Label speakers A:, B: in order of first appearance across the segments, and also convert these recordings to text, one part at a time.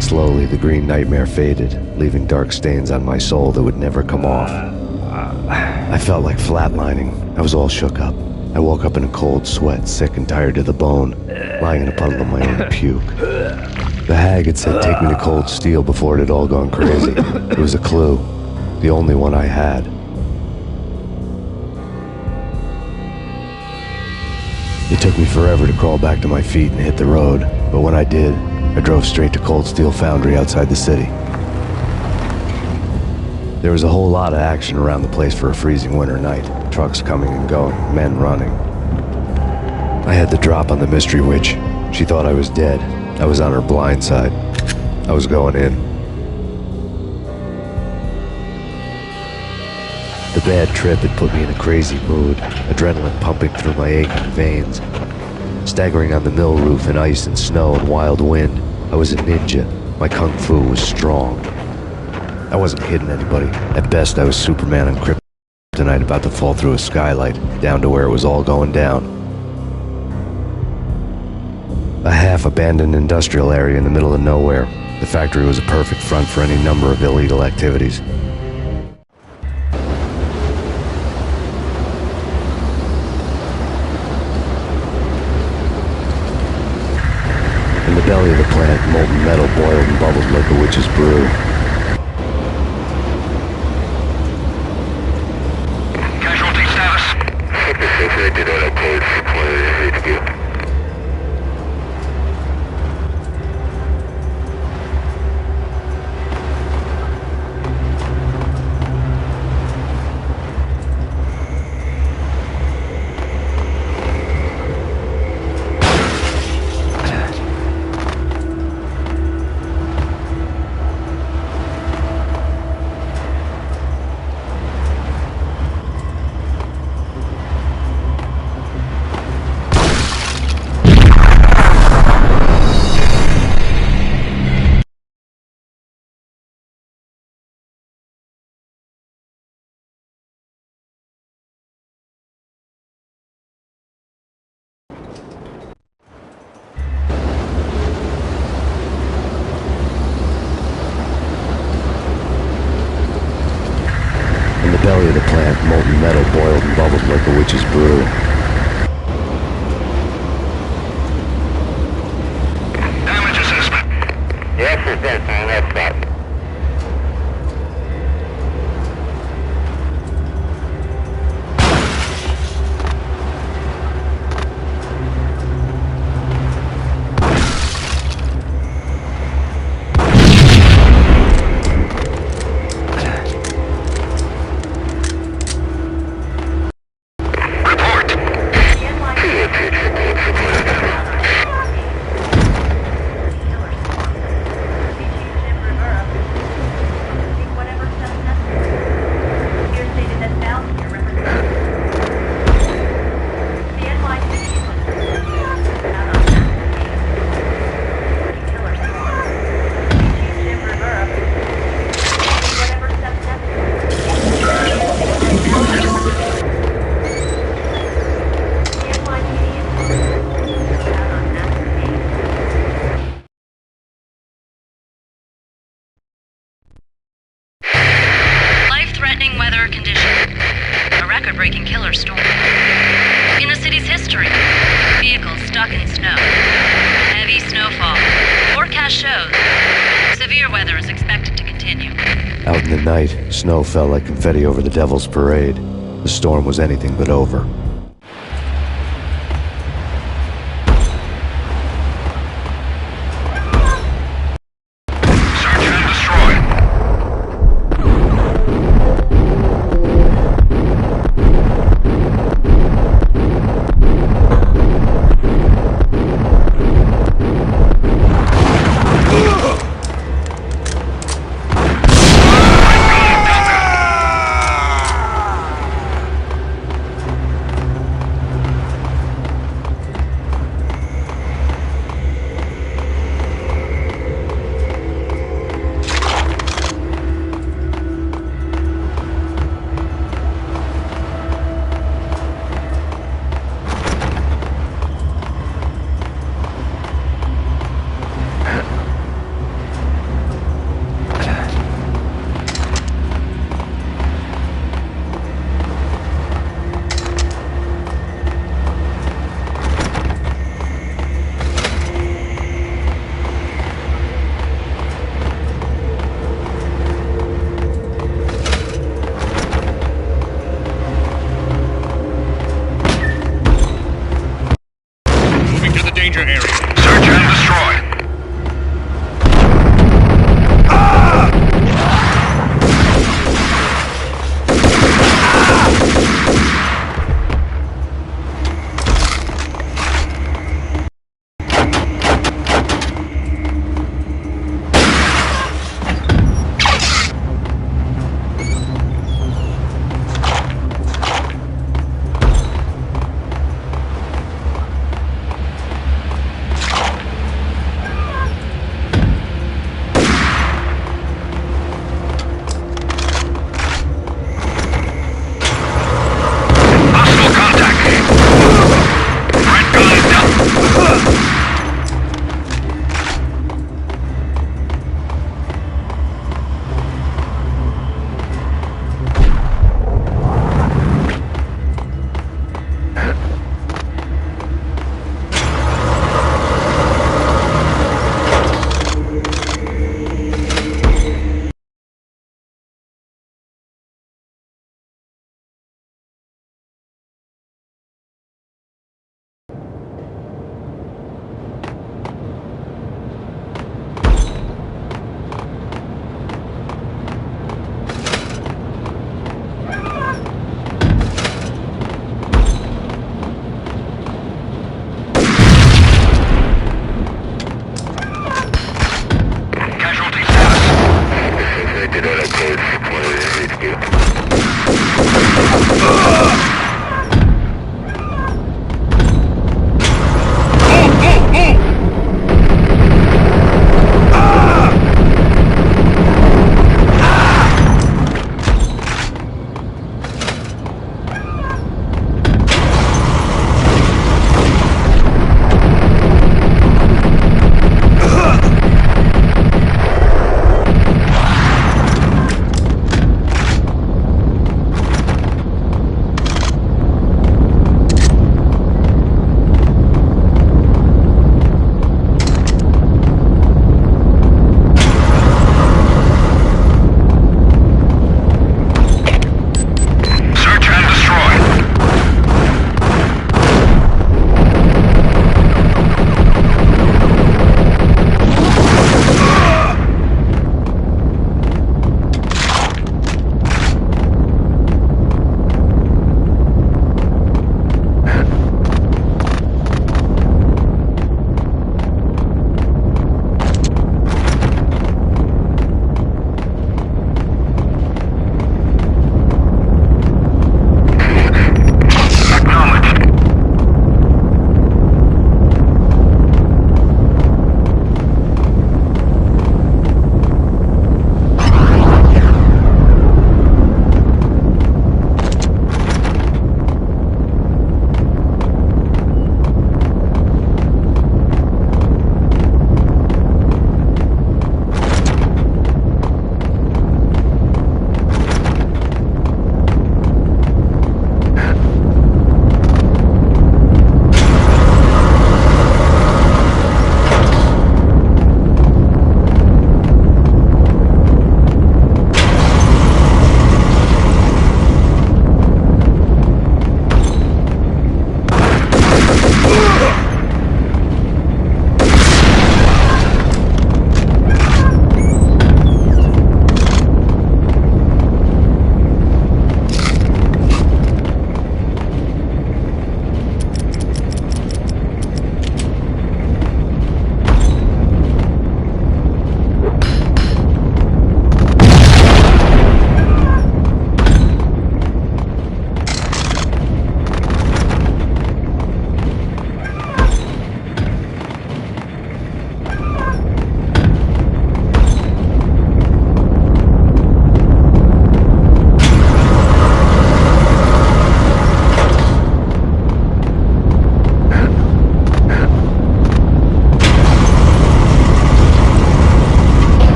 A: Slowly, the green nightmare faded, leaving dark stains on my soul that would never come off. I felt like flatlining. I was all shook up. I woke up in a cold sweat, sick and tired to the bone, lying in a puddle of my own puke. The hag had said take me to Cold Steel before it had all gone crazy. It was a clue, the only one I had. It took me forever to crawl back to my feet and hit the road, but when I did, I drove straight to Cold Steel Foundry outside the city. There was a whole lot of action around the place for a freezing winter night. Trucks coming and going, men running. I had the drop on the mystery witch. She thought I was dead. I was on her blind side. I was going in. The bad trip had put me in a crazy mood, adrenaline pumping through my aching veins. Staggering on the mill roof in ice and snow and wild wind, I was a ninja. My kung fu was strong. I wasn't hitting anybody. At best, I was Superman on kryptonite about to fall through a skylight, down to where it was all going down. A half-abandoned industrial area in the middle of nowhere. The factory was a perfect front for any number of illegal activities. In the belly of the plant, molten metal boiled and bubbled like a witch's brew. In the belly of the plant, molten metal boiled and bubbled like a witch's brew.
B: Damage assessment.
C: Yes, it's this on that spot.
D: Weather condition. A record-breaking killer storm. In the city's history. Vehicles stuck in snow. Heavy snowfall. Forecast shows. Severe weather is expected to continue.
A: Out in the night, snow fell like confetti over the Devil's Parade. The storm was anything but over.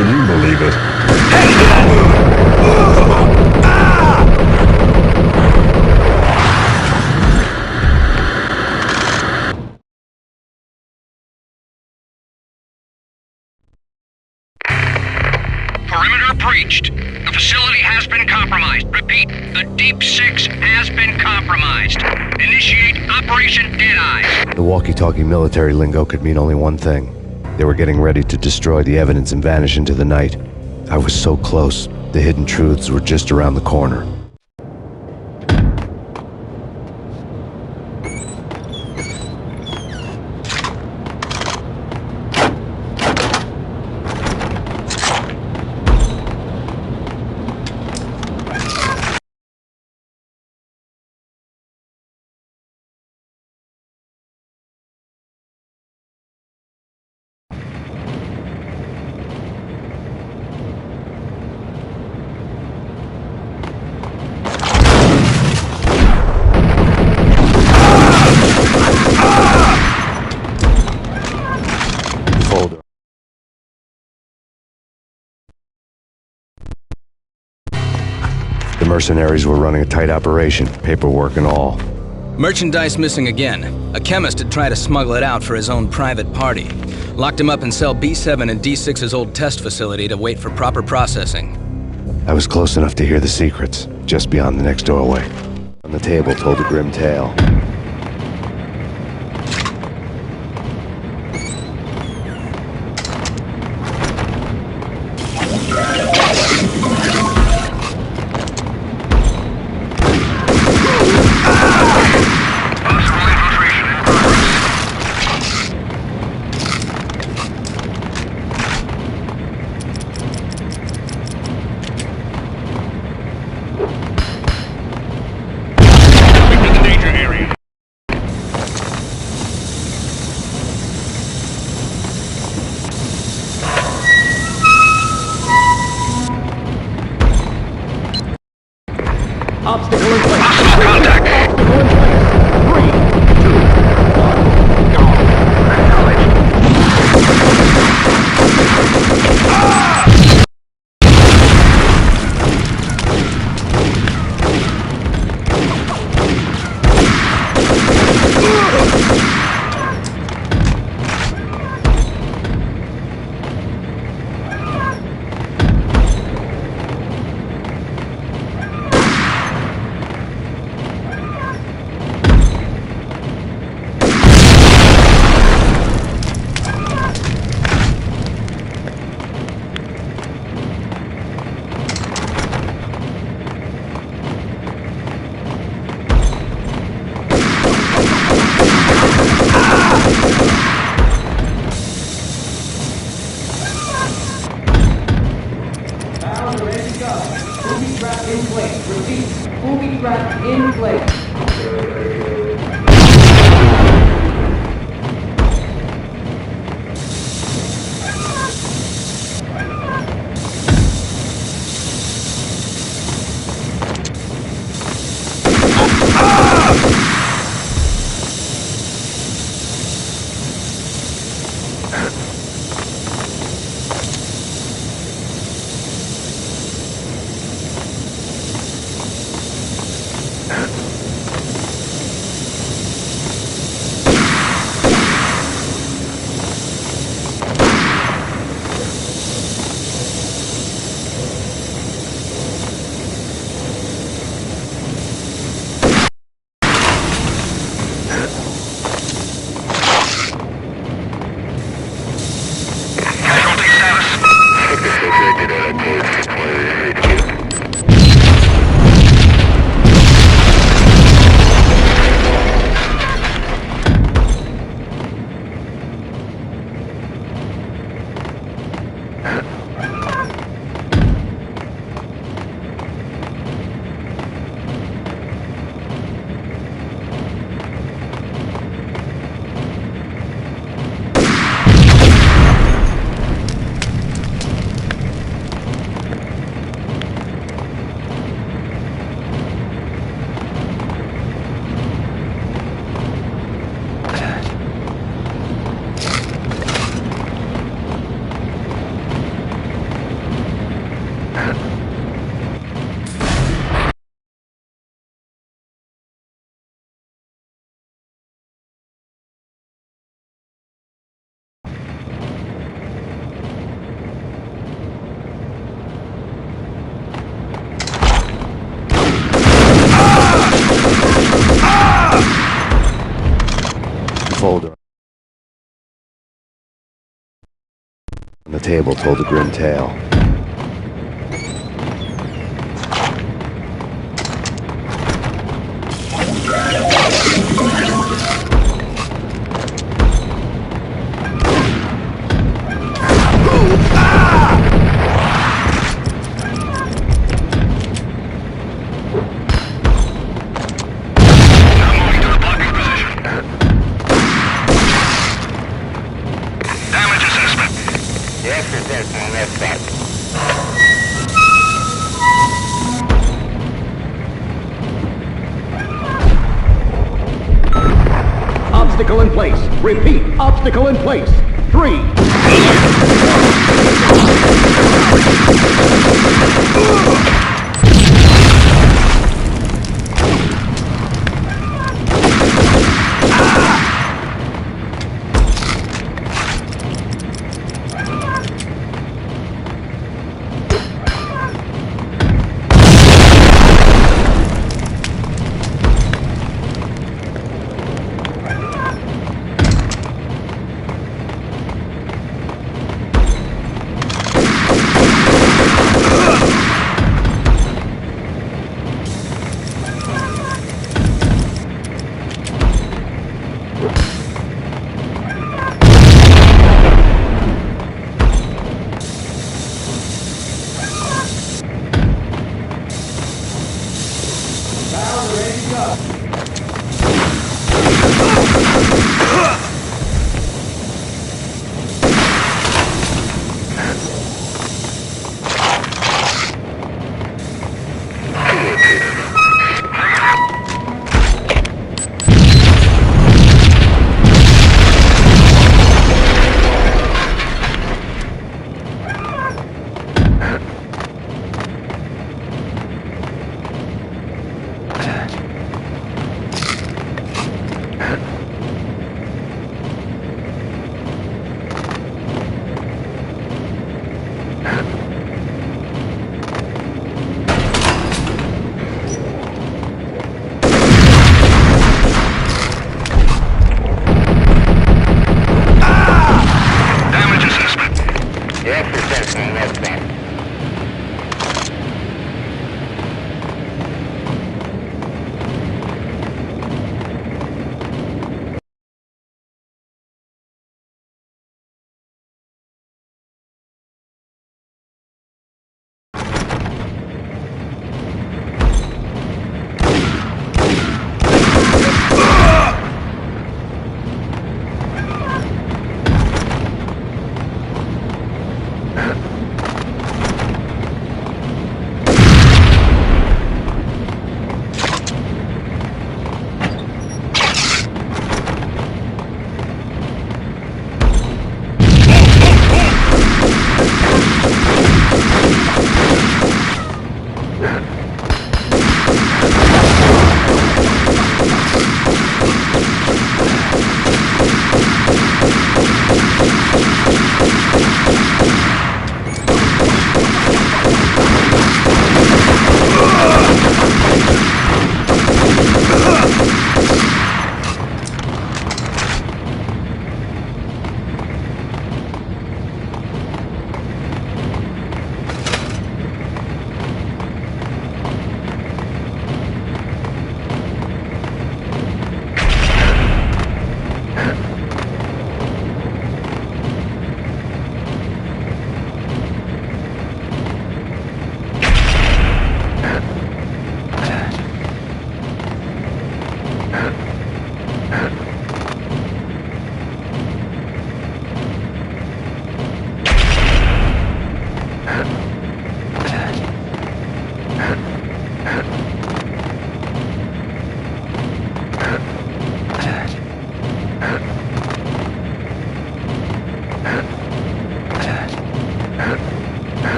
E: should you believe it?
B: Perimeter breached. The facility has been compromised. Repeat, the Deep Six has been compromised. Initiate Operation Deadeyes.
A: The walkie-talkie military lingo could mean only one thing. They were getting ready to destroy the evidence and vanish into the night. I was so close. The hidden truths were just around the corner. Folder. The mercenaries were running a tight operation, paperwork and all.
F: Merchandise missing again. A chemist had tried to smuggle it out for his own private party. Locked him up in cell B7 in D6's old test facility to wait for proper processing.
A: I was close enough to hear the secrets, just beyond the next doorway. On the table told a grim tale.
B: Possible infiltration in progress. Moving to the danger area.
A: folder on the table told a grim tale.
E: Obstacle in place. Repeat, obstacle in place. 3.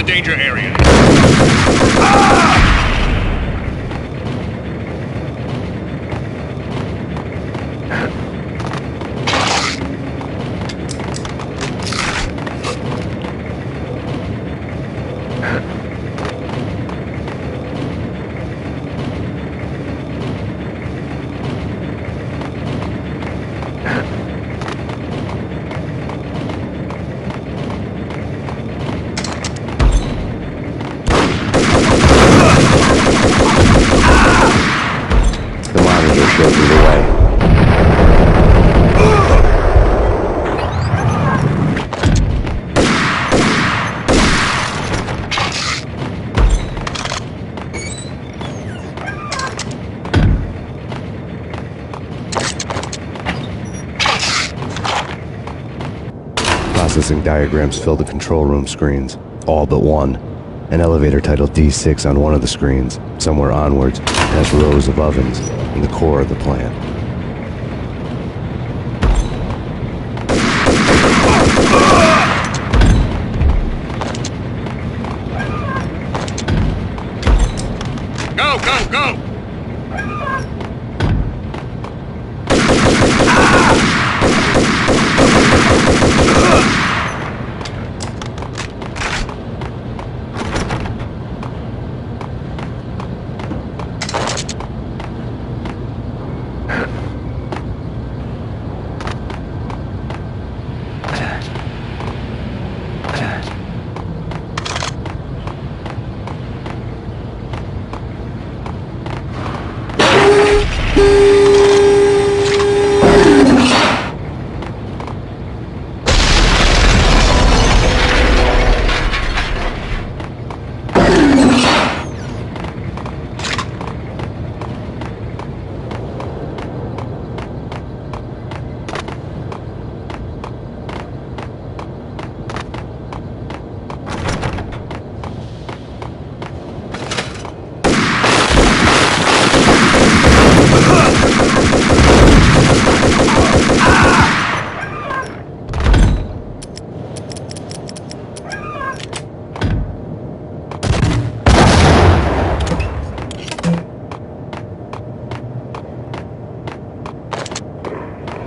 B: danger area.
A: The monitor showed me the way. Processing diagrams fill the control room screens, all but one. An elevator titled D6 on one of the screens. Somewhere onwards, it has rows of ovens in the core of the plant.
B: Go, go, go!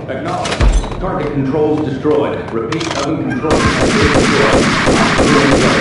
E: Acknowledged. Target controls destroyed. Repeat, oven controls have been destroyed.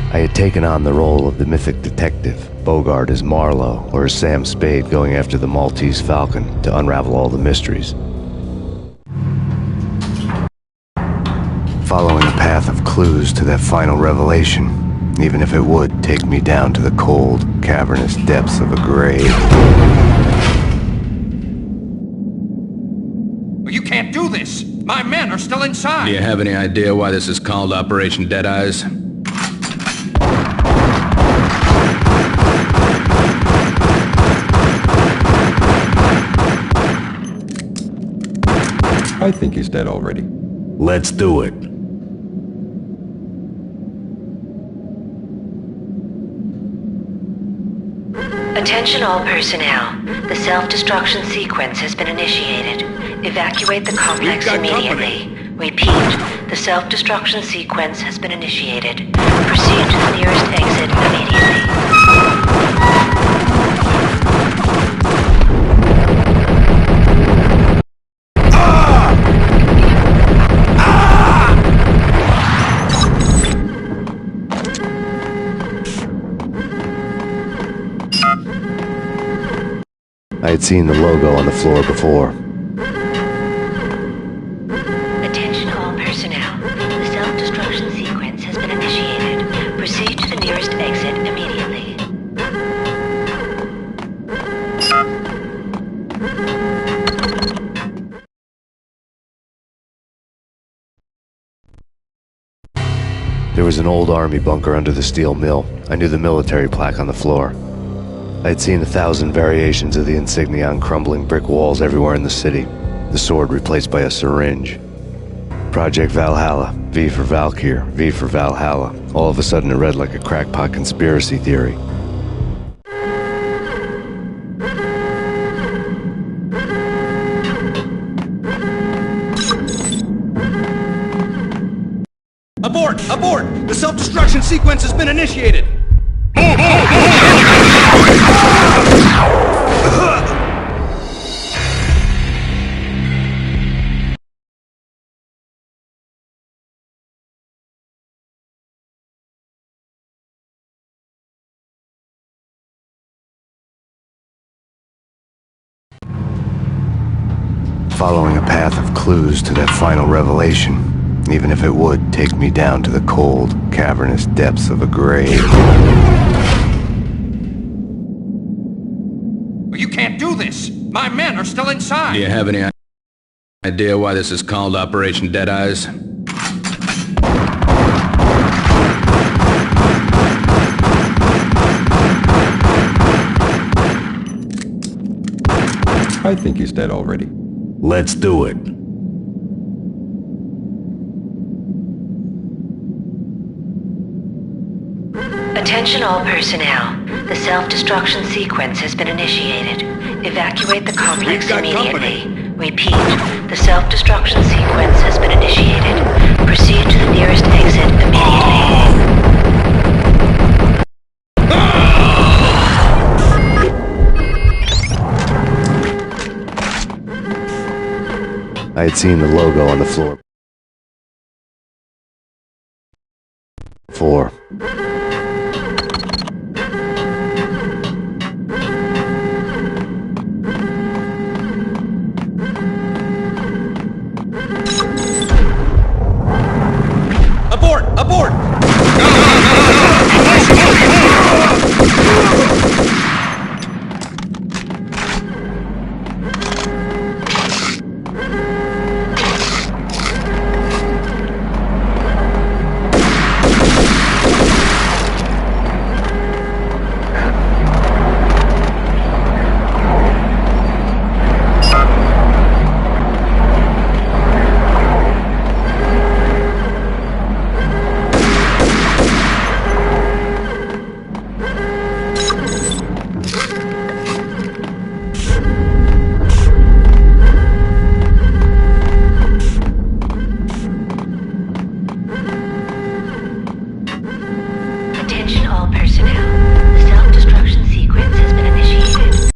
A: I had taken on the role of the mythic detective, Bogart as Marlowe, or as Sam Spade going after the Maltese Falcon to unravel all the mysteries. Following a path of clues to that final revelation, even if it would take me down to the cold, cavernous depths of a grave.
G: You can't do this! My men are still inside!
F: Do you have any idea why this is called Operation Deadeyes?
H: I think he's dead already.
A: Let's do it.
I: Attention all personnel. The self-destruction sequence has been initiated. Evacuate the complex immediately. Repeat, the self-destruction sequence has been initiated. Proceed to the nearest exit immediately.
A: I had seen the logo on the floor before.
I: Attention all personnel. The self-destruction sequence has been initiated. Proceed to the nearest exit immediately.
A: There was an old army bunker under the steel mill. I knew the military plaque on the floor. I had seen 1,000 variations of the insignia on crumbling brick walls everywhere in the city. The sword replaced by a syringe. Project Valhalla, V for Valkyr, V for Valhalla. All of a sudden it read like a crackpot conspiracy theory.
F: Abort! Abort! The self-destruction sequence has been initiated!
A: Following a path of clues to that final revelation, even if it would take me down to the cold, cavernous depths of a grave.
G: You can't do this! My men are still inside!
F: Do you have any idea why this is called Operation Deadeyes?
H: I think he's dead already.
A: Let's do it.
I: Attention all personnel. The self-destruction sequence has been initiated. Evacuate the complex immediately. Repeat, the self-destruction sequence has been initiated. Proceed to the nearest exit immediately.
A: I had seen the logo on the floor before.
G: Aboard!
I: Attention all personnel. The self-destruction sequence has been initiated.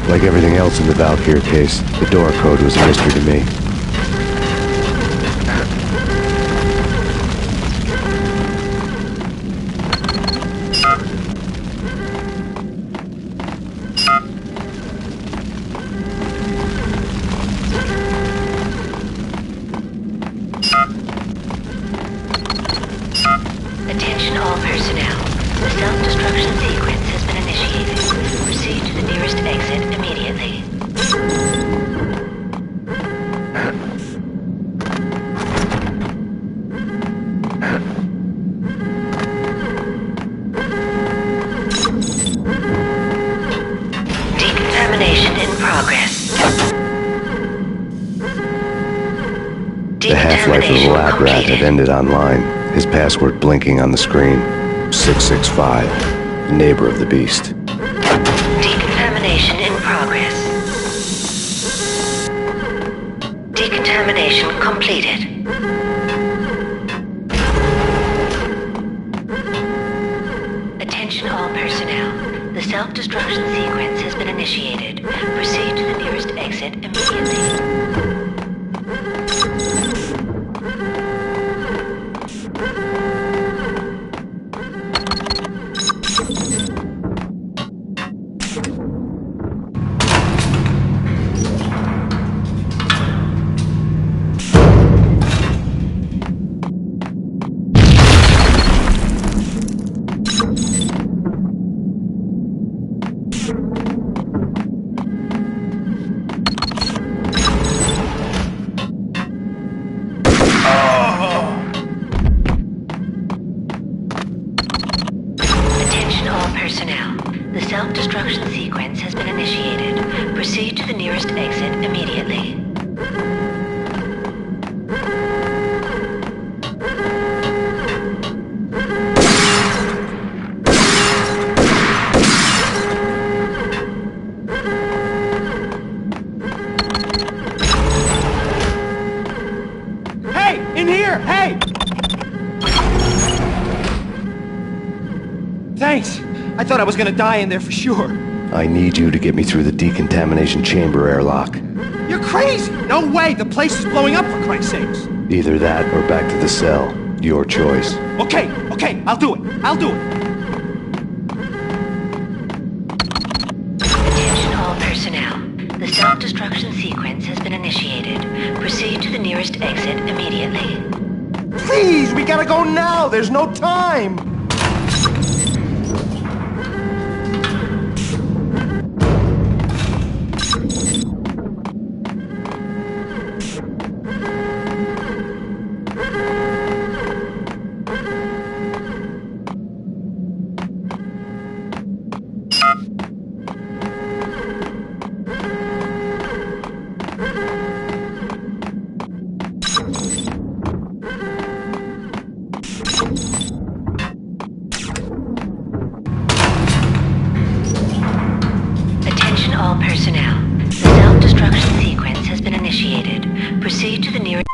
A: Like everything else in the Valkyrie case, the door code was a mystery to me.
I: Attention all personnel. The self-destruction sequence has been initiated. Proceed to the nearest exit immediately. Decontamination in progress.
A: The half-life of the lab rat had ended online, his password blinking on the screen. 665, the neighbor of the beast.
I: Decontamination in progress. Decontamination completed. Attention all personnel. The self-destruction sequence has been initiated. Proceed to the nearest exit immediately. Attention all personnel. The self-destruction sequence has been initiated. Proceed to the nearest exit immediately.
G: Hey! In here! Hey! Thanks. I thought I was gonna die in there for sure.
A: I need you to get me through the decontamination chamber airlock.
G: You're crazy! No way! The place is blowing up, for Christ's sakes!
A: Either that or back to the cell. Your choice.
G: Okay, I'll do it.
I: Attention all personnel. The self-destruction sequence has been initiated. Proceed to the nearest exit immediately.
G: Please, we gotta go now! There's no time!
I: all personnel. The self-destruction sequence has been initiated. Proceed to the nearest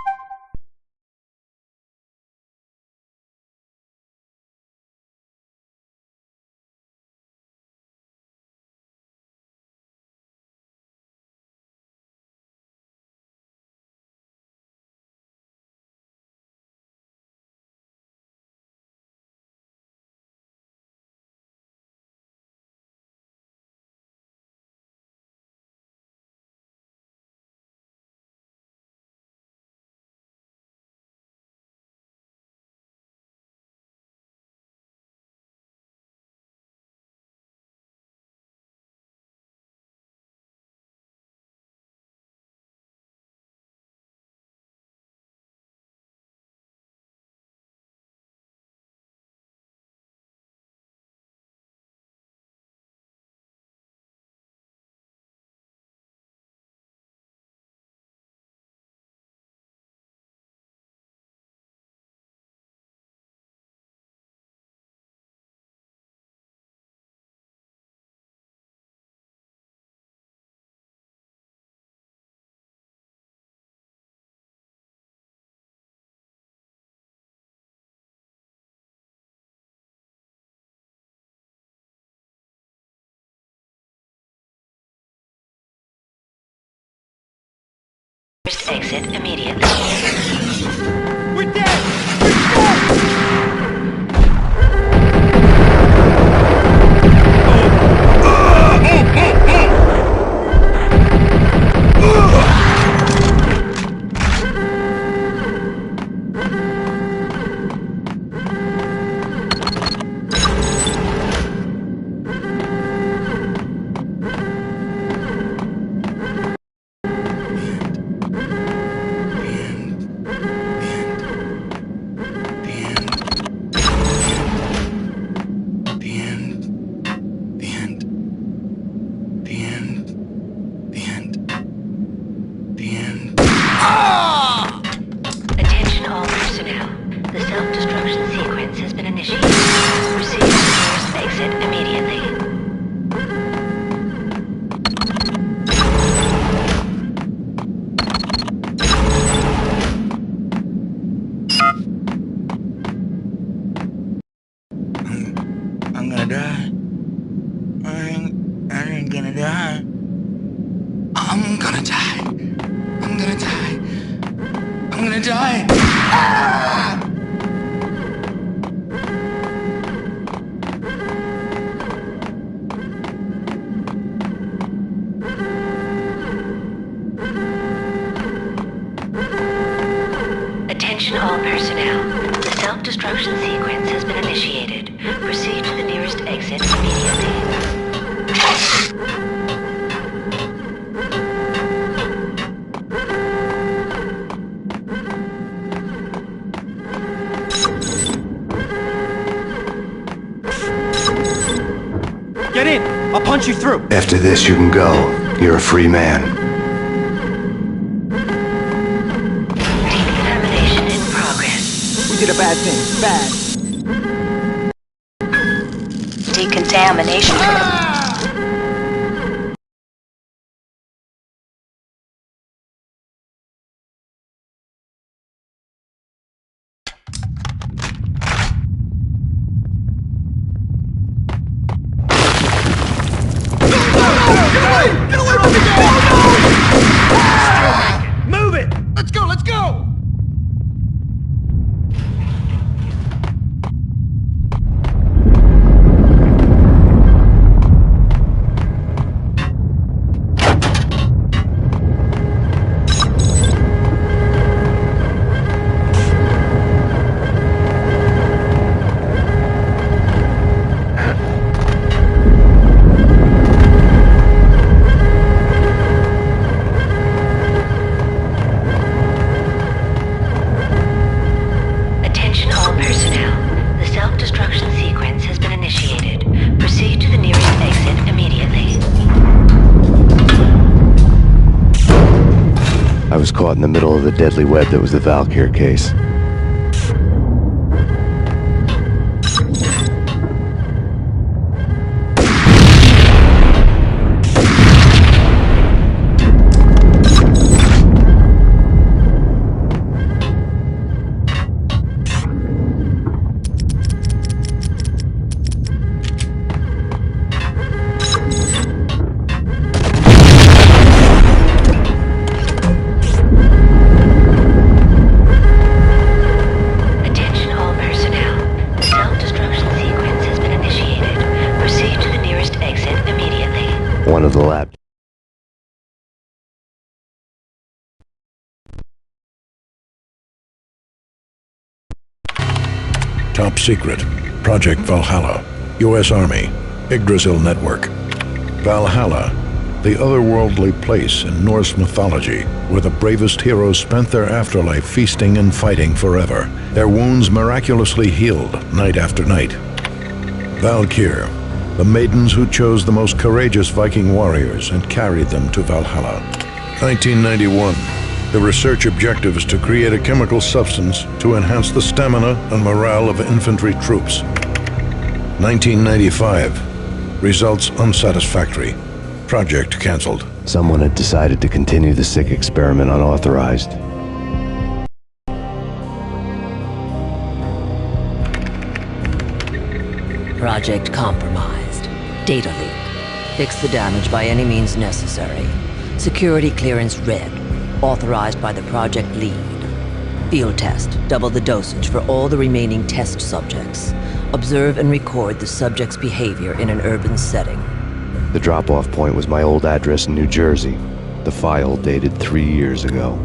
I: exit immediately.
G: We're dead! We're dead!
I: Attention all personnel. The self-destruction sequence has been initiated. Proceed to the nearest exit immediately.
J: I'm gonna die. I ain't gonna die. I'm gonna die. I'm gonna die. I'm gonna die. Ah!
I: Attention all personnel. The self-destruction sequence has been initiated. Proceed to the nearest exit immediately.
G: Get in! I'll punch you through!
A: After this, you can go. You're a free man.
I: Decontamination in progress.
K: We did a bad thing. Bad.
I: Decontamination.
G: Move it! Let's go, let's go!
A: I was caught in the middle of the deadly web that was the Valkyr case. One of the lab.
L: Top secret. Project Valhalla. U.S. Army. Yggdrasil Network. Valhalla, the otherworldly place in Norse mythology where the bravest heroes spent their afterlife feasting and fighting forever, their wounds miraculously healed night after night. Valkyr, the maidens who chose the most courageous Viking warriors and carried them to Valhalla. 1991. The research objective is to create a chemical substance to enhance the stamina and morale of infantry troops. 1995. Results unsatisfactory. Project cancelled.
A: Someone had decided to continue the sick experiment unauthorized.
M: Project compromised. Data leak. Fix the damage by any means necessary. Security clearance red. Authorized by the project lead. Field test. Double the dosage for all the remaining test subjects. Observe and record the subject's behavior in an urban setting.
A: The drop-off point was my old address in New Jersey. The file dated 3 years ago.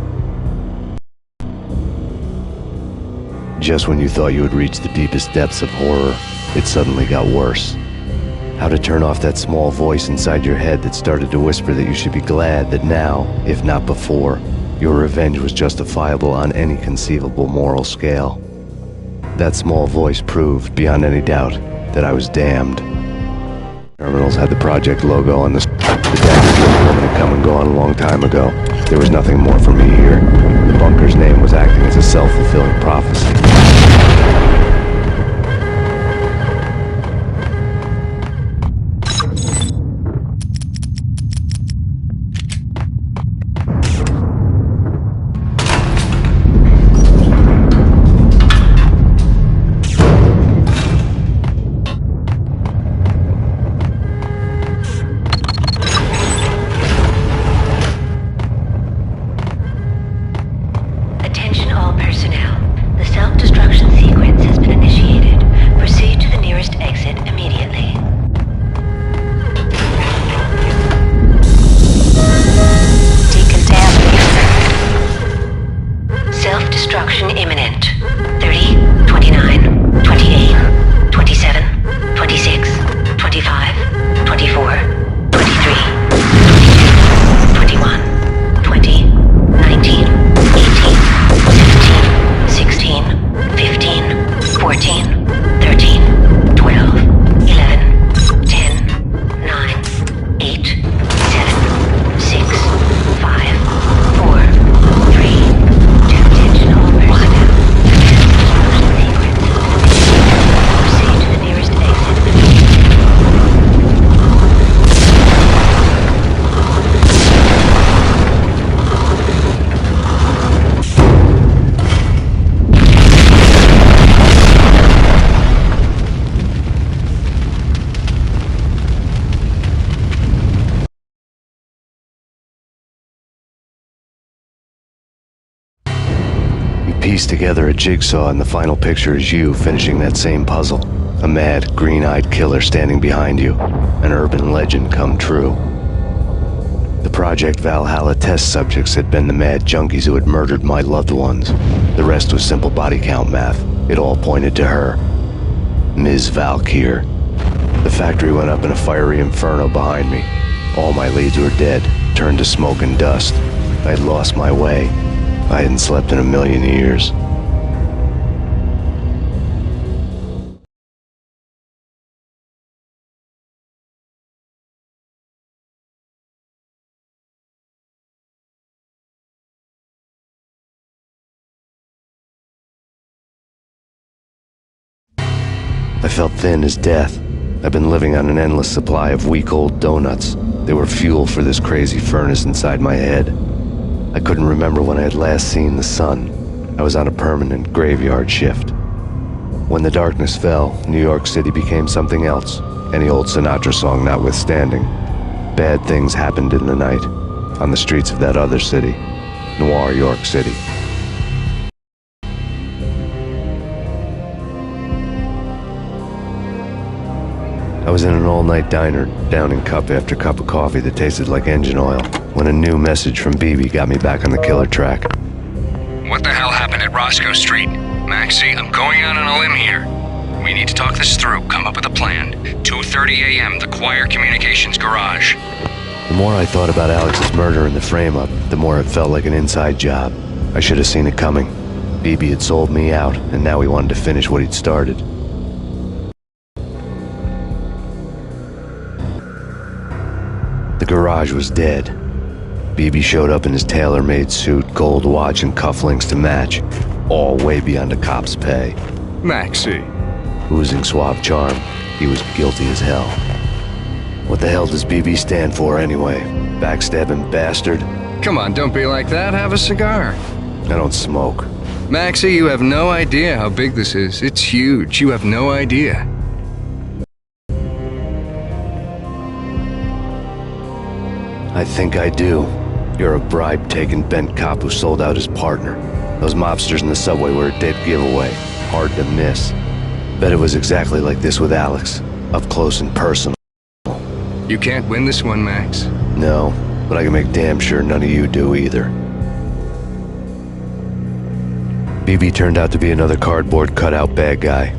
A: Just when you thought you had reached the deepest depths of horror, it suddenly got worse. How to turn off that small voice inside your head that started to whisper that you should be glad that now, if not before, your revenge was justifiable on any conceivable moral scale. That small voice proved, beyond any doubt, that I was damned. Terminals had the project logo on the dagger woman had come and gone a long time ago. There was nothing more for me here. The bunker's name was acting as a self-fulfilling prophecy. Piece together a jigsaw, and the final picture is you finishing that same puzzle. A mad, green-eyed killer standing behind you. An urban legend come true. The Project Valhalla test subjects had been the mad junkies who had murdered my loved ones. The rest was simple body count math. It all pointed to her. Ms. Valkyr. The factory went up in a fiery inferno behind me. All my leads were dead, turned to smoke and dust. I had lost my way. I hadn't slept in a million years. I felt thin as death. I've been living on an endless supply of week-old donuts. They were fuel for this crazy furnace inside my head. I couldn't remember when I had last seen the sun. I was on a permanent graveyard shift. When the darkness fell, New York City became something else, any old Sinatra song notwithstanding. Bad things happened in the night, on the streets of that other city, Noir York City. I was in an all-night diner, downing cup after cup of coffee that tasted like engine oil, when a new message from BB got me back on the killer track.
B: What the hell happened at Roscoe Street? Maxie, I'm going out on a limb here. We need to talk this through, come up with a plan. 2:30 a.m., the Choir Communications Garage.
A: The more I thought about Alex's murder and the frame-up, the more it felt like an inside job. I should have seen it coming. BB had sold me out, and now he wanted to finish what he'd started. The garage was dead. BB showed up in his tailor-made suit, gold watch, and cufflinks to match, all way beyond a cop's pay.
B: Maxie.
A: Oozing suave charm, he was guilty as hell. What the hell does BB stand for anyway? Backstabbing bastard?
B: Come on, don't be like that. Have a cigar.
A: I don't smoke.
B: Maxie, you have no idea how big this is. It's huge. You have no idea.
A: I think I do. You're a bribe-taking bent cop who sold out his partner. Those mobsters in the subway were a dead giveaway. Hard to miss. Bet it was exactly like this with Alex. Up close and personal.
B: You can't win this one, Max.
A: No, but I can make damn sure none of you do either. BB turned out to be another cardboard cutout bad guy.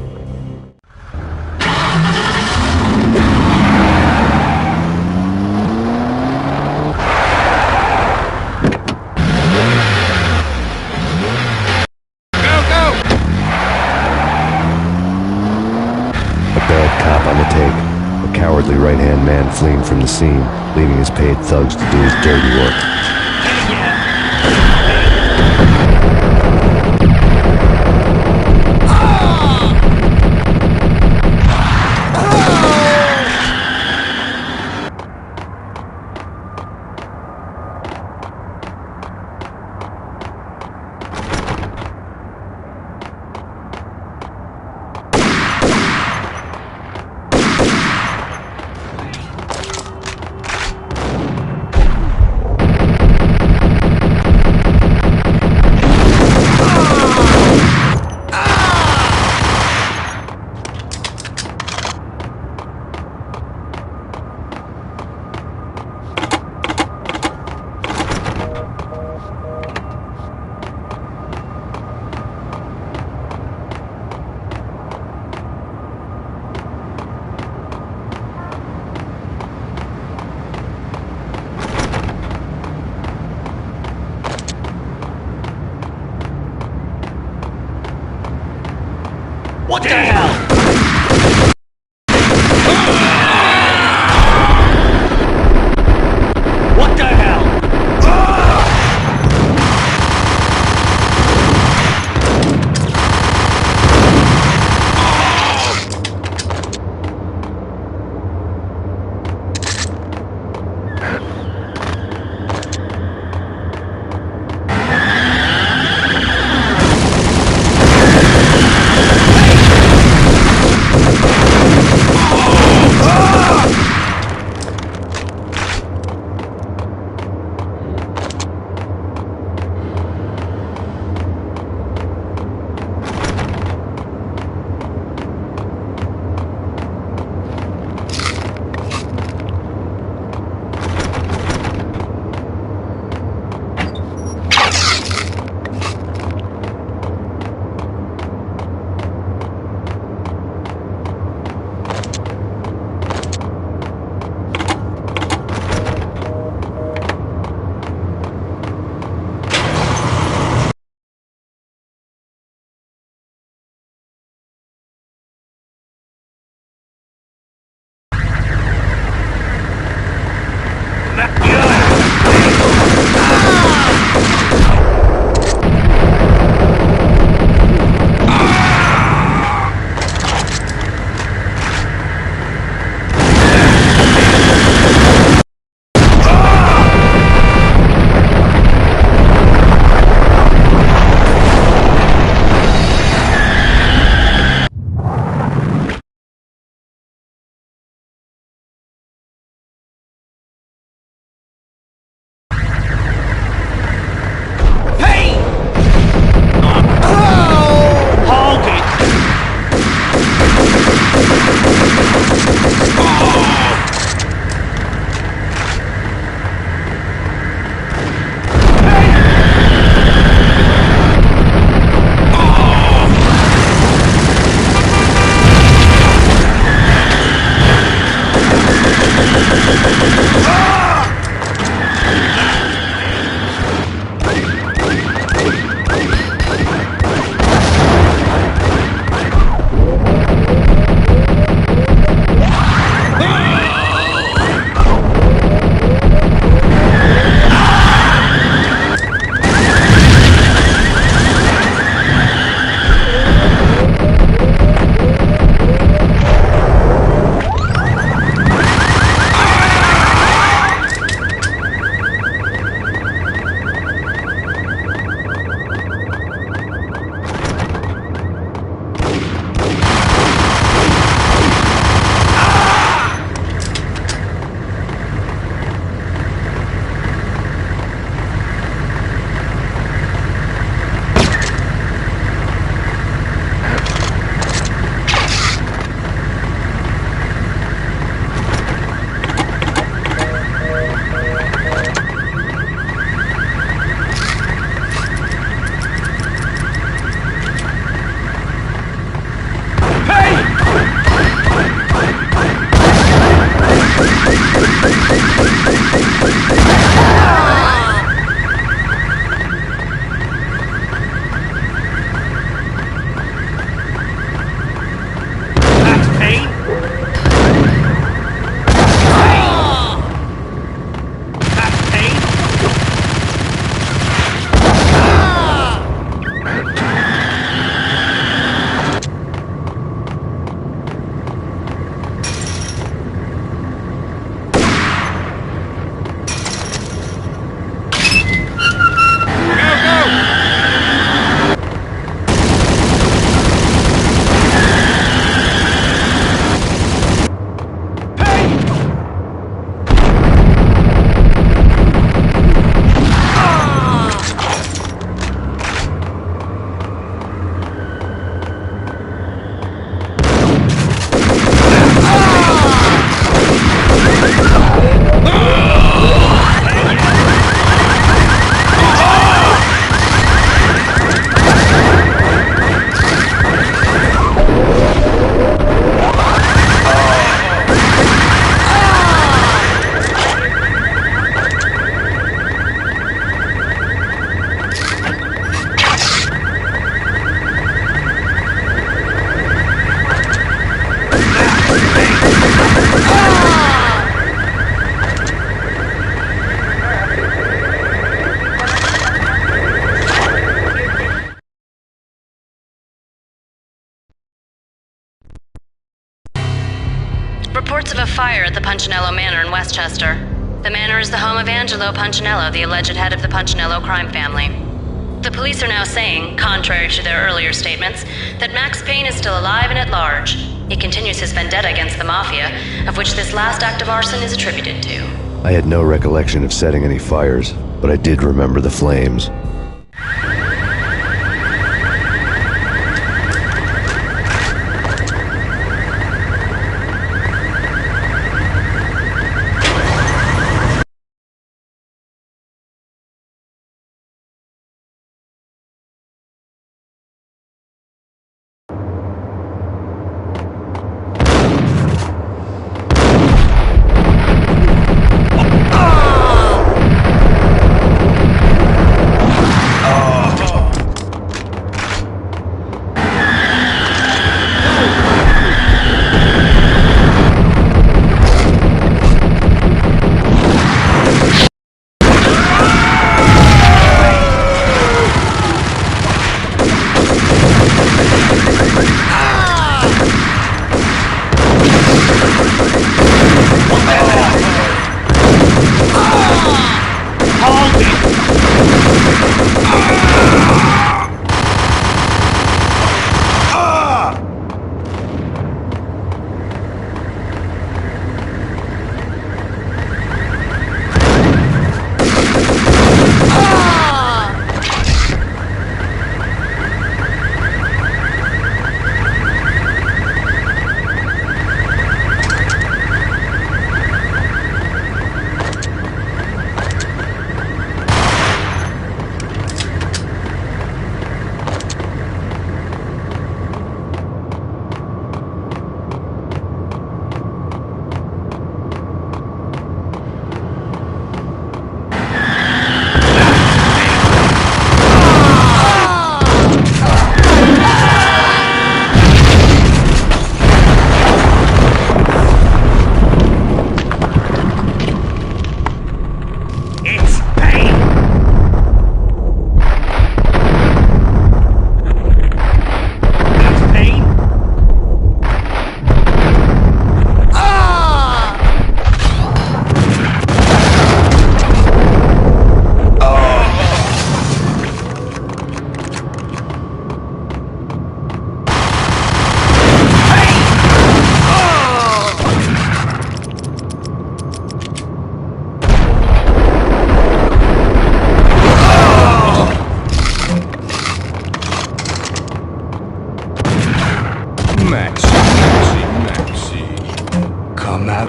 A: Cowardly right-hand man fleeing from the scene, leaving his paid thugs to do his dirty work.
E: What the hell? What the hell?
D: Reports of a fire at the Punchinello Manor in Westchester. The manor is the home of Angelo Punchinello, the alleged head of the Punchinello crime family. The police are now saying, contrary to their earlier statements, that Max Payne is still alive and at large. He continues his vendetta against the Mafia, of which this last act of arson is attributed to.
A: I had no recollection of setting any fires, but I did remember the flames.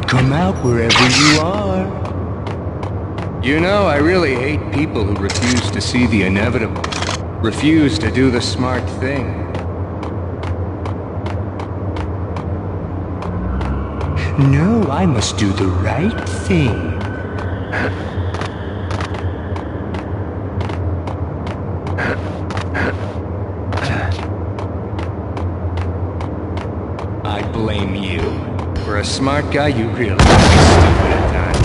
J: Come out wherever you are. You know, I really hate people who refuse to see the inevitable. Refuse to do the smart thing. No, I must do the right thing. I blame you. For a smart guy, you really are stupid at times.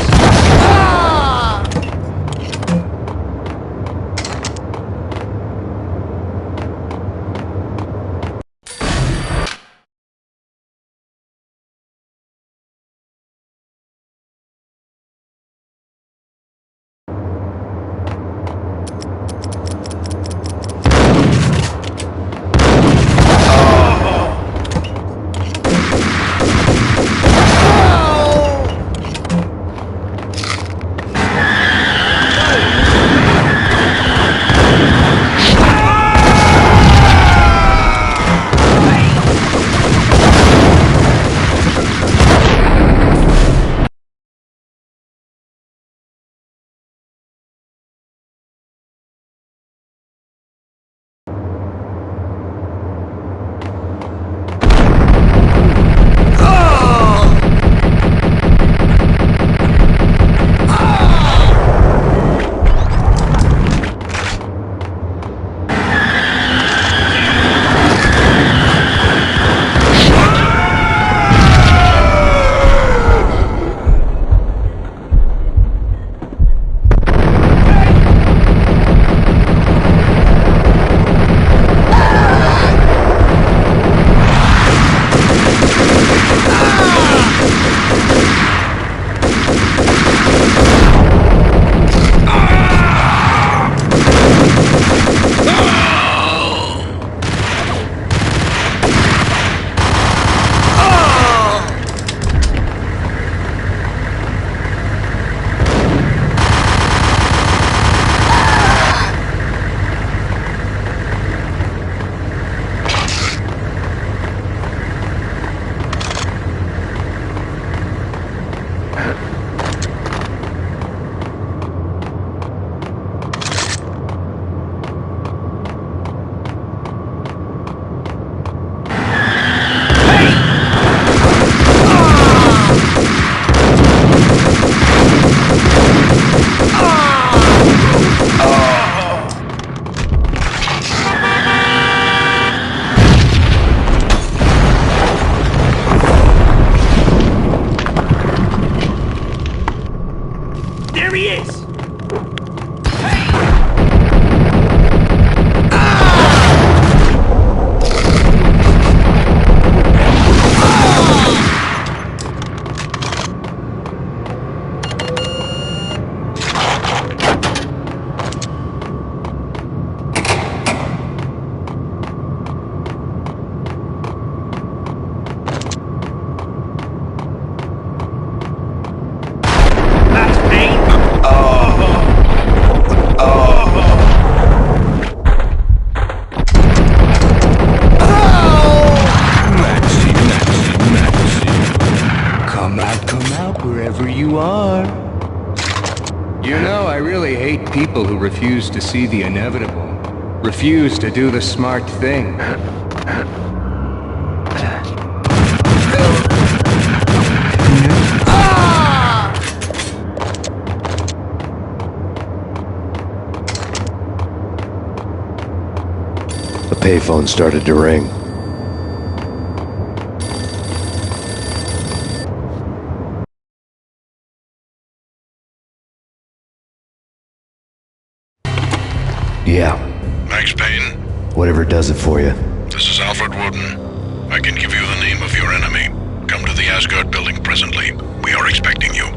J: hate people who refuse to see the inevitable. Refuse to do the smart thing.
A: The payphone started to ring. Yeah.
L: Max Payne?
A: Whatever does it for you.
L: This is Alfred Woden. I can give you the name of your enemy. Come to the Asgard building presently. We are expecting you.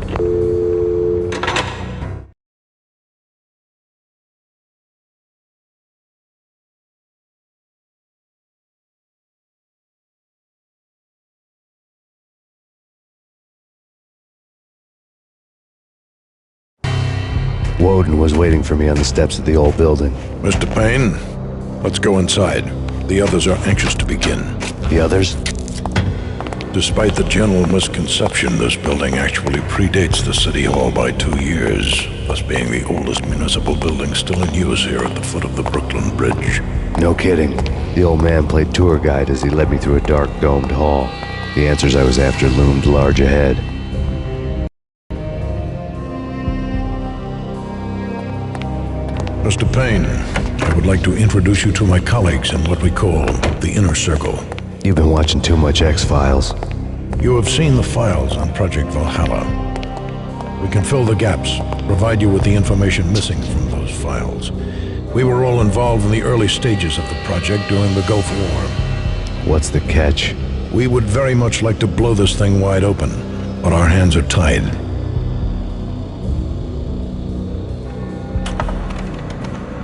A: Woden was waiting for me on the steps of the old building.
L: Mr. Payne, let's go inside. The others are anxious to begin.
A: The others?
L: Despite the general misconception, this building actually predates the City Hall by 2 years, thus being the oldest municipal building still in use here at the foot of the Brooklyn Bridge.
A: No kidding. The old man played tour guide as he led me through a dark, domed hall. The answers I was after loomed large ahead.
L: Mr. Payne, I would like to introduce you to my colleagues in what we call the Inner Circle.
A: You've been watching too much X-Files.
L: You have seen the files on Project Valhalla. We can fill the gaps, provide you with the information missing from those files. We were all involved in the early stages of the project during the Gulf War.
A: What's the catch?
L: We would very much like to blow this thing wide open, but our hands are tied.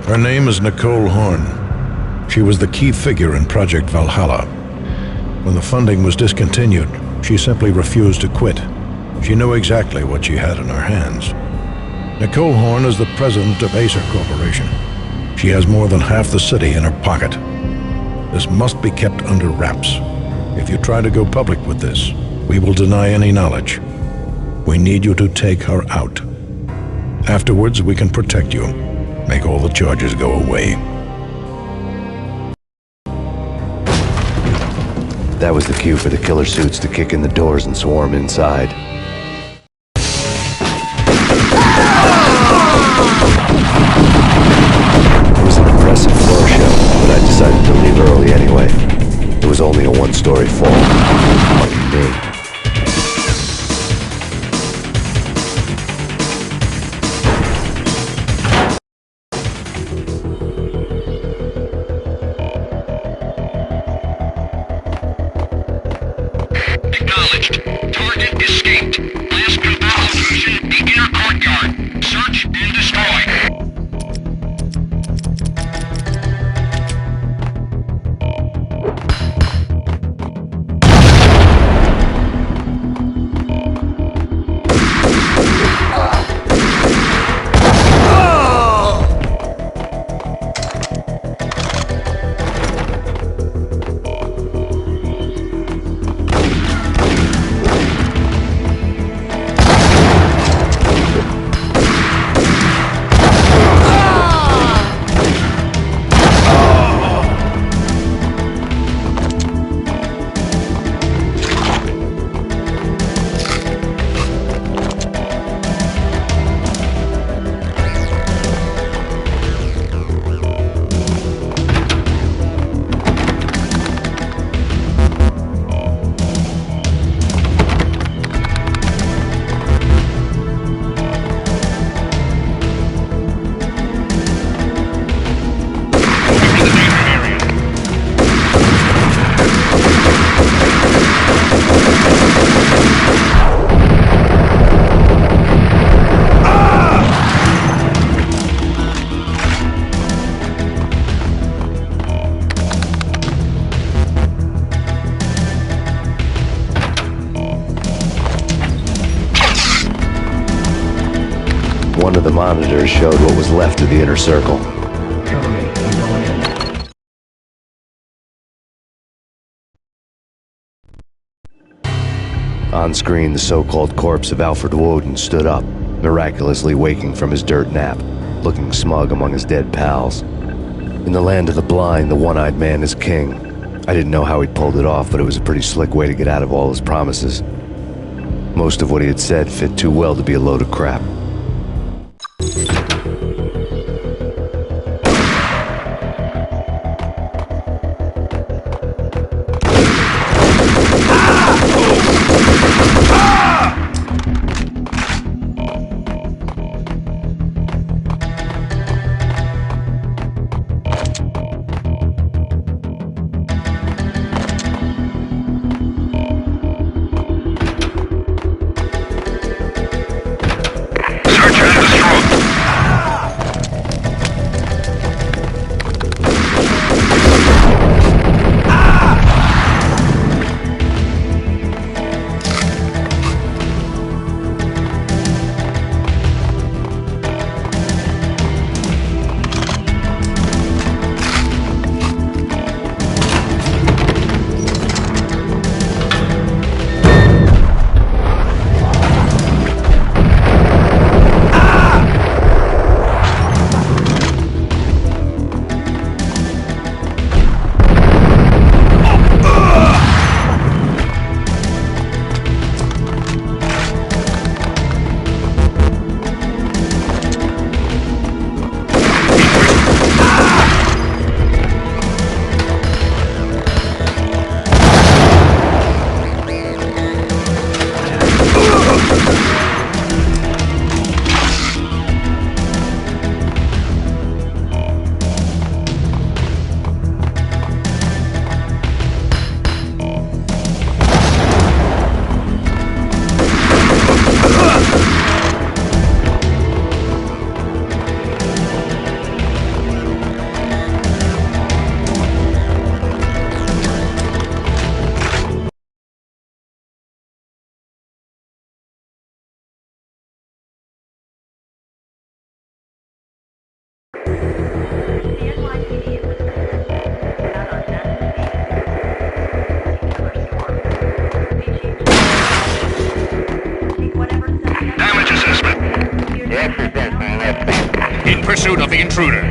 L: Her name is Nicole Horn. She was the key figure in Project Valhalla. When the funding was discontinued, she simply refused to quit. She knew exactly what she had in her hands. Nicole Horn is the president of Acer Corporation. She has more than half the city in her pocket. This must be kept under wraps. If you try to go public with this, we will deny any knowledge. We need you to take her out. Afterwards, we can protect you. Make all the charges go away.
A: That was the cue for the killer suits to kick in the doors and swarm inside. It was an impressive floor show, but I decided to leave early anyway. It was only a one-story fall. Lucky me.
B: Acknowledged. Target escaped. Last confirmed location, the inner courtyard. Search and destroy.
A: One of the monitors showed what was left of the inner circle.
E: Cover me. I'm going in.
A: On screen, the so-called corpse of Alfred Woden stood up, miraculously waking from his dirt nap. looking smug among his dead pals. In the land of the blind, the one-eyed man is king. I didn't know how he'd pulled it off, but it was a pretty slick way to get out of all his promises. Most of what he had said fit too well to be a load of crap.
B: In pursuit of the intruder.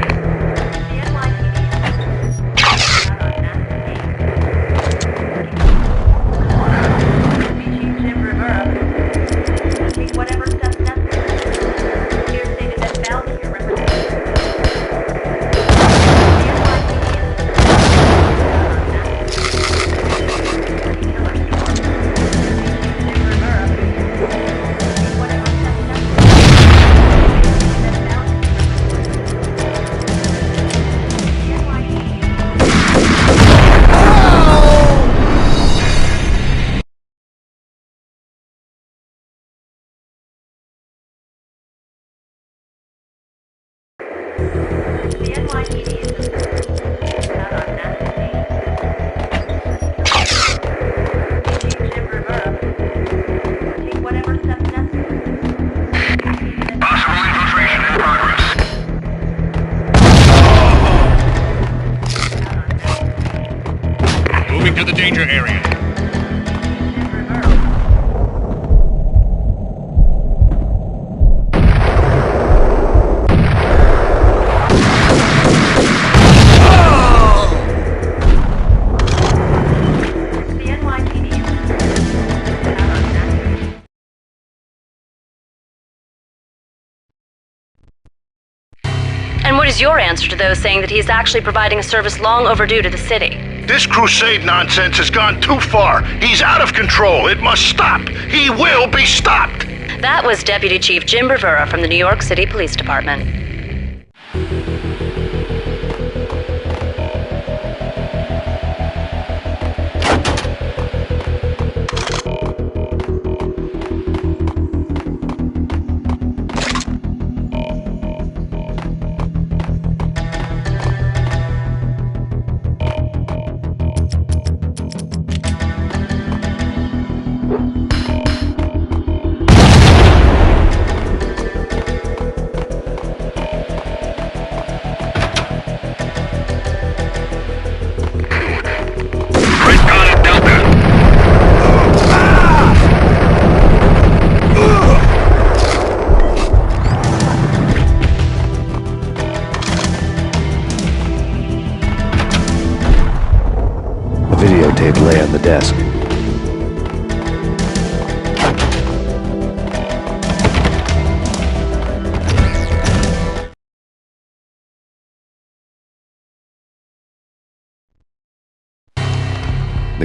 B: Moving to the danger area.
D: And what is your answer to those saying that he is actually providing a service long overdue to the city?
L: This crusade nonsense has gone too far. He's out of control. It must stop. He will be stopped.
D: That was Deputy Chief Jim Rivera from the New York City Police Department.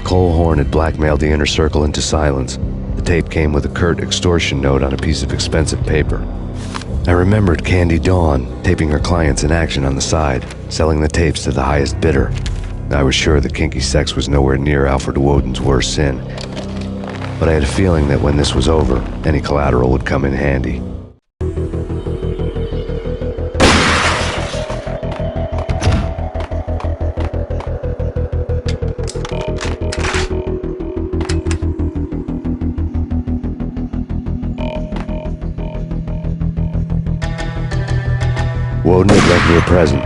A: Cole Horn had blackmailed the inner circle into silence. The tape came with a curt extortion note on a piece of expensive paper. I remembered Candy Dawn taping her clients in action on the side, selling the tapes to the highest bidder. I was sure that kinky sex was nowhere near Alfred Woden's worst sin, but I had a feeling that when this was over, any collateral would come in handy. Woden had left me a present.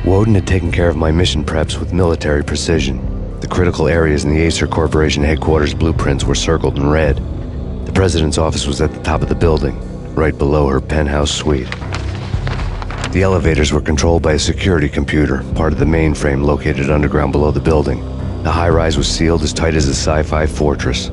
A: Woden had taken care of my mission preps with military precision. The critical areas in the Acer Corporation headquarters blueprints were circled in red. The president's office was at the top of the building, right below her penthouse suite. The elevators were controlled by a security computer, part of the mainframe located underground below the building. The high-rise was sealed as tight as a sci-fi fortress.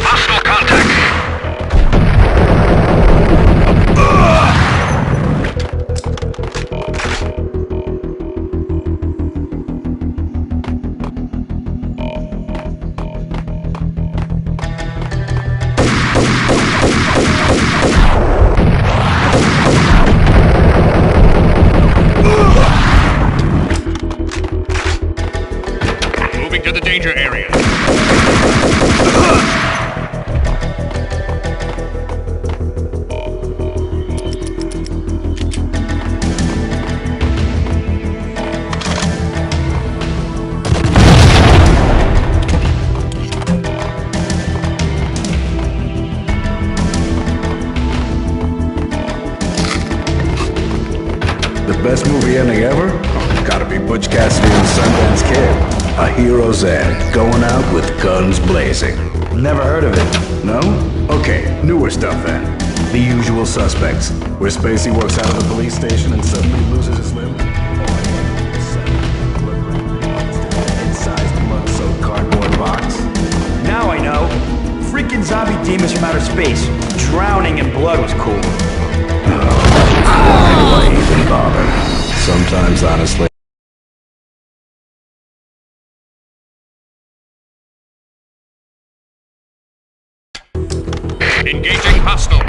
B: Hostile contact! Moving to the danger area.
K: The best movie ending ever? Gotta be Butch Cassidy and the Sundance Kid. A hero's end, going out with guns blazing. Never heard of it. No? Okay, newer stuff then. The Usual Suspects, where Spacey works out of the police station and suddenly loses his limb. Inside blood-soaked cardboard box.
N: Now I know. Freaking zombie demons from outer space. Drowning in blood was cool.
K: Why even bother? Sometimes, honestly.
B: Engaging hostile.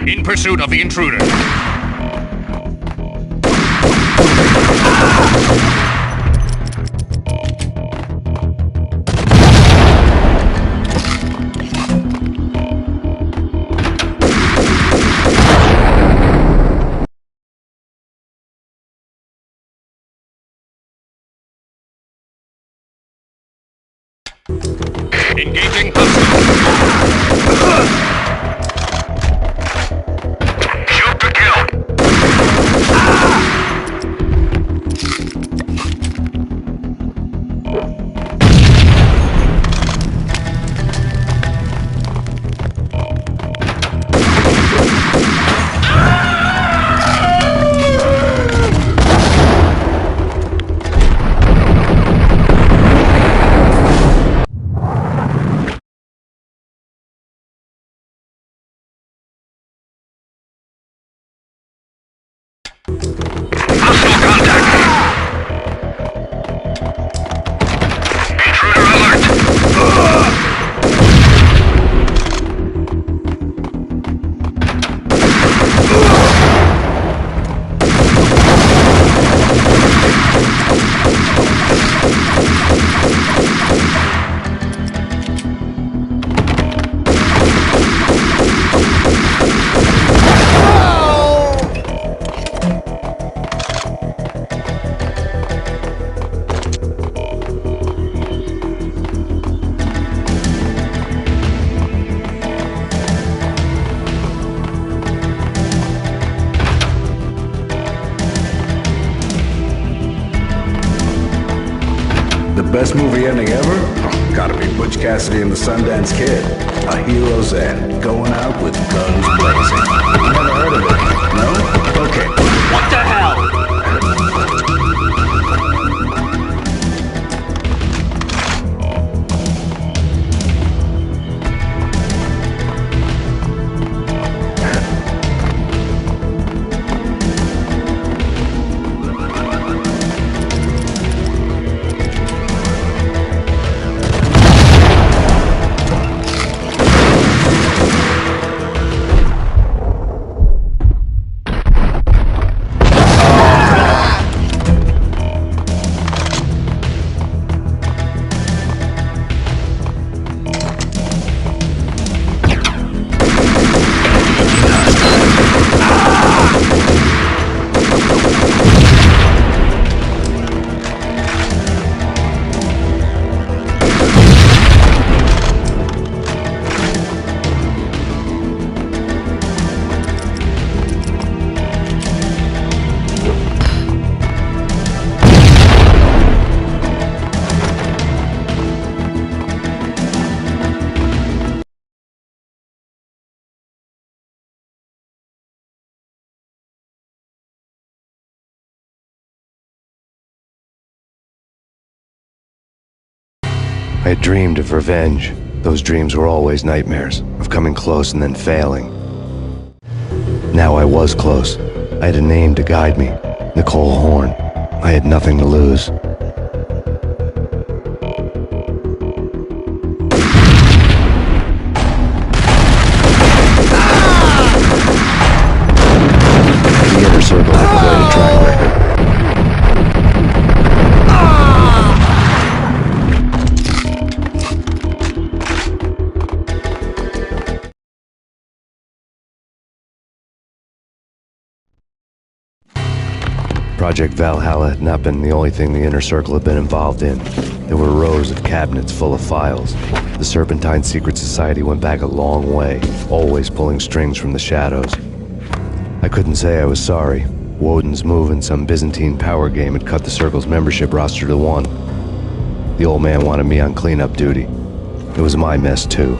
B: In pursuit of the intruder. Engaging hostile.
K: Best movie ending ever? Gotta be Butch Cassidy and the Sundance Kid. A hero's end, going out with guns blazing. Never heard of it? No? Okay.
N: What the hell?
A: I had dreamed of revenge. Those dreams were always nightmares, of coming close and then failing. Now I was close. I had a name to guide me, Nicole Horn. I had nothing to lose. The Inner Circle had quite a track record. Project Valhalla had not been the only thing the Inner Circle had been involved in. There were rows of cabinets full of files. The Serpentine Secret Society went back a long way, always pulling strings from the shadows. I couldn't say I was sorry. Woden's move in some Byzantine power game had cut the Circle's membership roster to 1. The old man wanted me on cleanup duty. It was my mess too.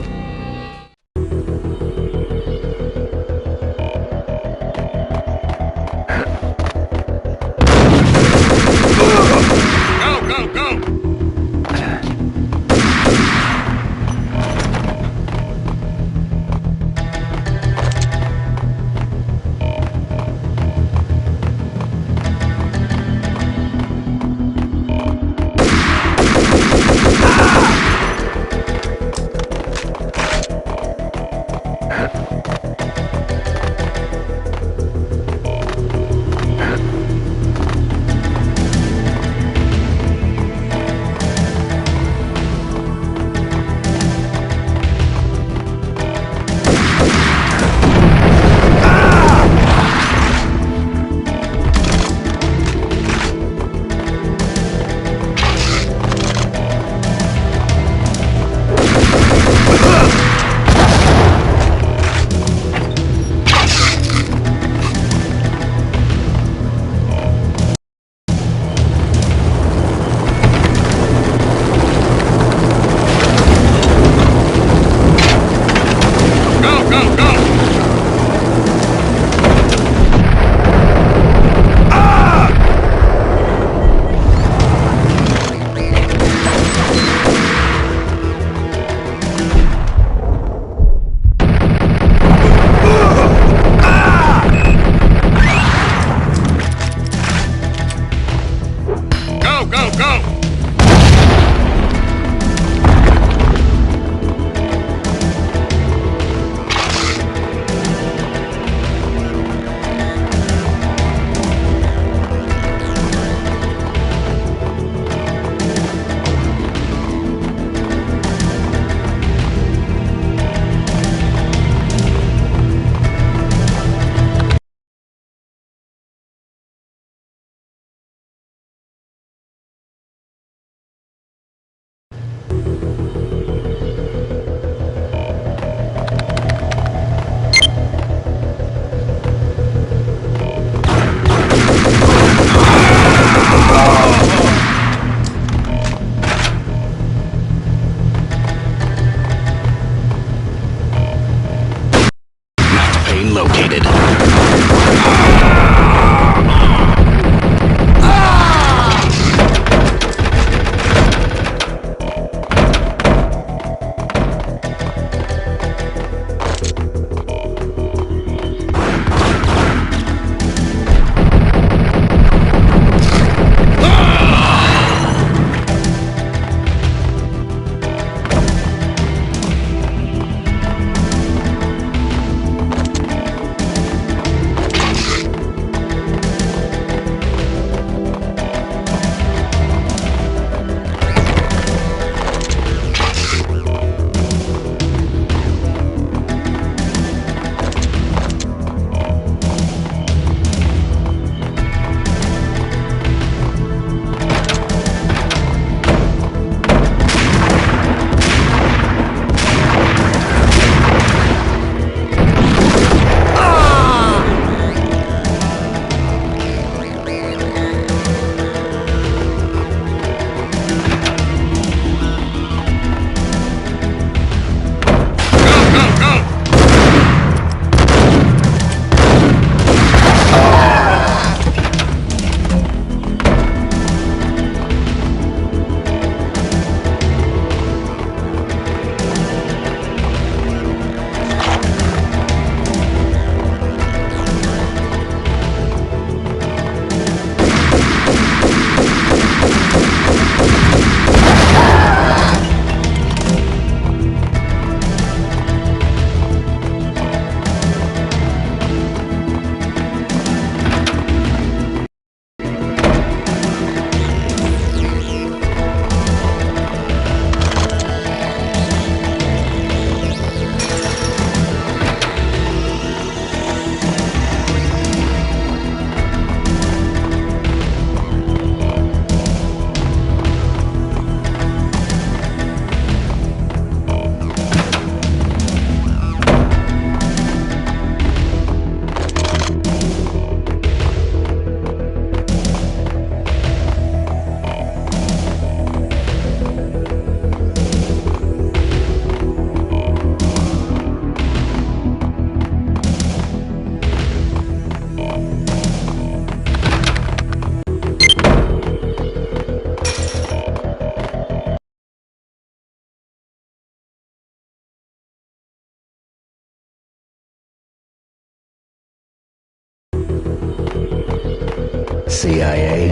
K: CIA,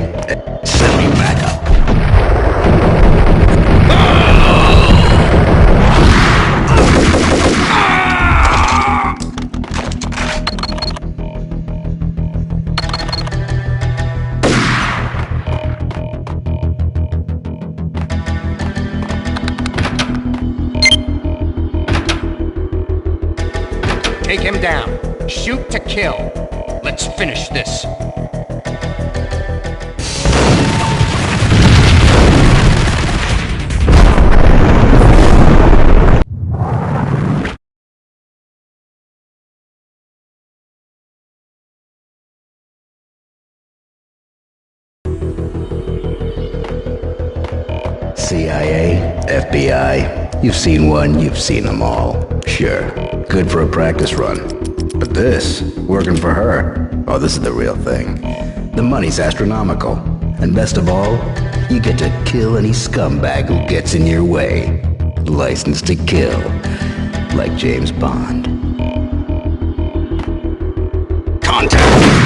K: send me back up.
G: Take him down. Shoot to kill. Let's finish this.
K: CIA, FBI, you've seen one, you've seen them all. Sure, good for a practice run. But this, working for her, oh, this is the real thing. The money's astronomical. And best of all, you get to kill any scumbag who gets in your way. License to kill. Like James Bond. Contact!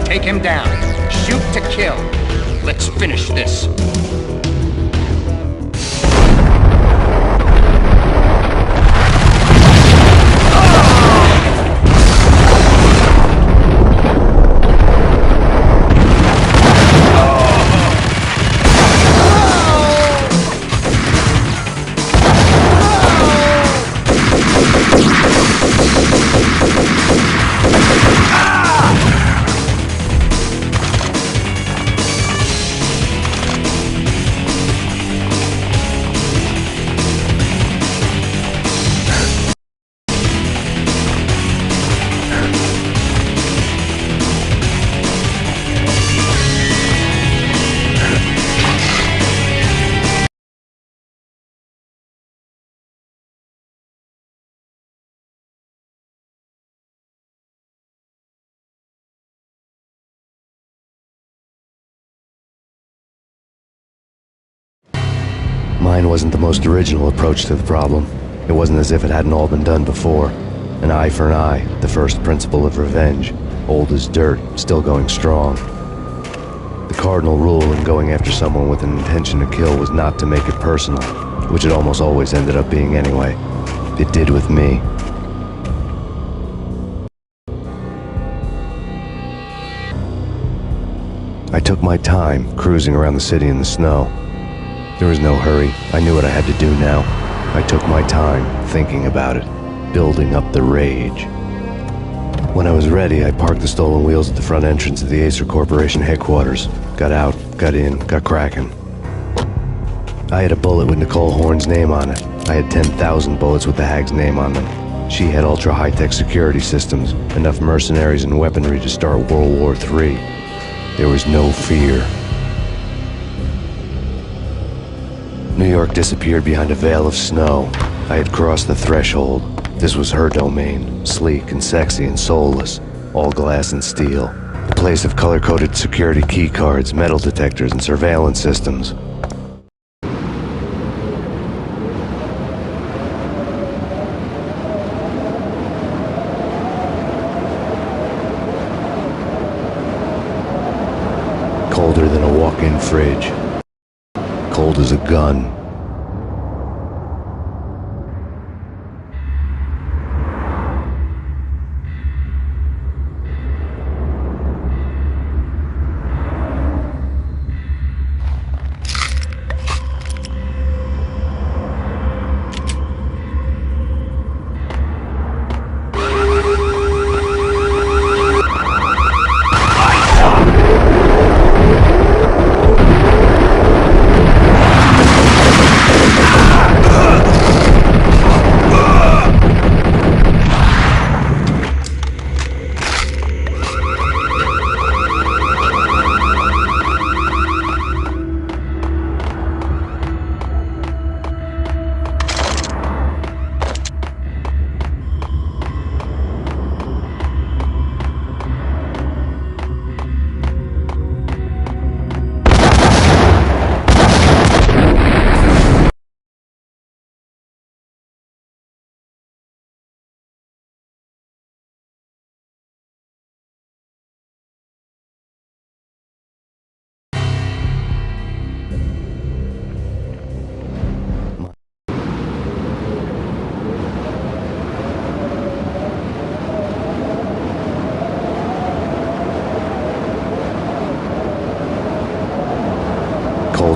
G: Take him down. Shoot to kill. Let's finish this.
A: Mine wasn't the most original approach to the problem. It wasn't as if it hadn't all been done before. An eye for an eye, the first principle of revenge. Old as dirt, still going strong. The cardinal rule in going after someone with an intention to kill was not to make it personal, which it almost always ended up being anyway. It did with me. I took my time, cruising around the city in the snow. There was no hurry. I knew what I had to do now. I took my time, thinking about it, building up the rage. When I was ready, I parked the stolen wheels at the front entrance of the Acer Corporation headquarters. Got out, got in, got cracking. I had a bullet with Nicole Horn's name on it. I had 10,000 bullets with the hag's name on them. She had ultra-high-tech security systems, enough mercenaries and weaponry to start World War III. There was no fear. New York disappeared behind a veil of snow. I had crossed the threshold. This was her domain, sleek and sexy and soulless, all glass and steel. A place of color-coded security key cards, metal detectors, and surveillance systems. Colder than a walk-in fridge. Cold as a gun.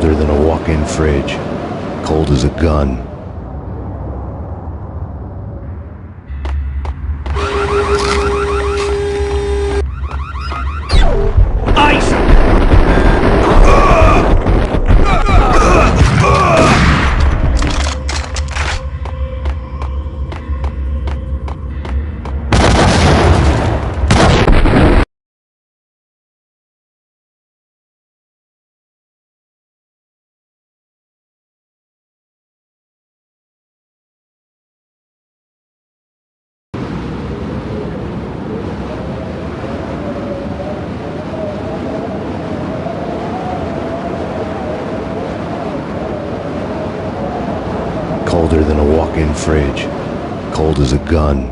A: Colder than a walk-in fridge. Cold as a gun.
E: Ice!
A: Colder than a walk-in fridge. Cold as a gun.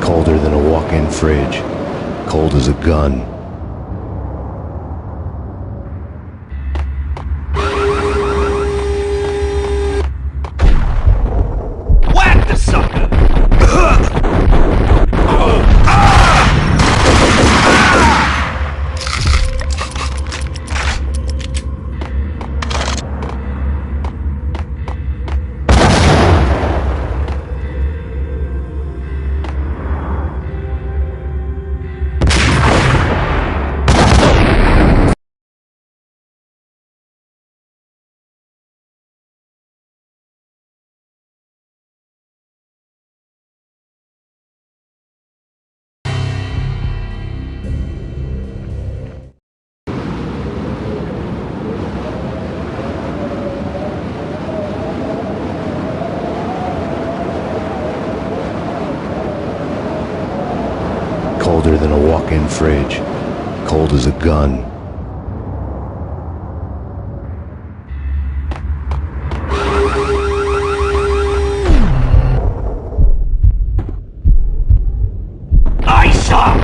A: Colder than a walk-in fridge. Cold as a gun.
E: Whack the sucker!
A: Colder than a walk-in fridge. Cold as a gun.
E: Ice up!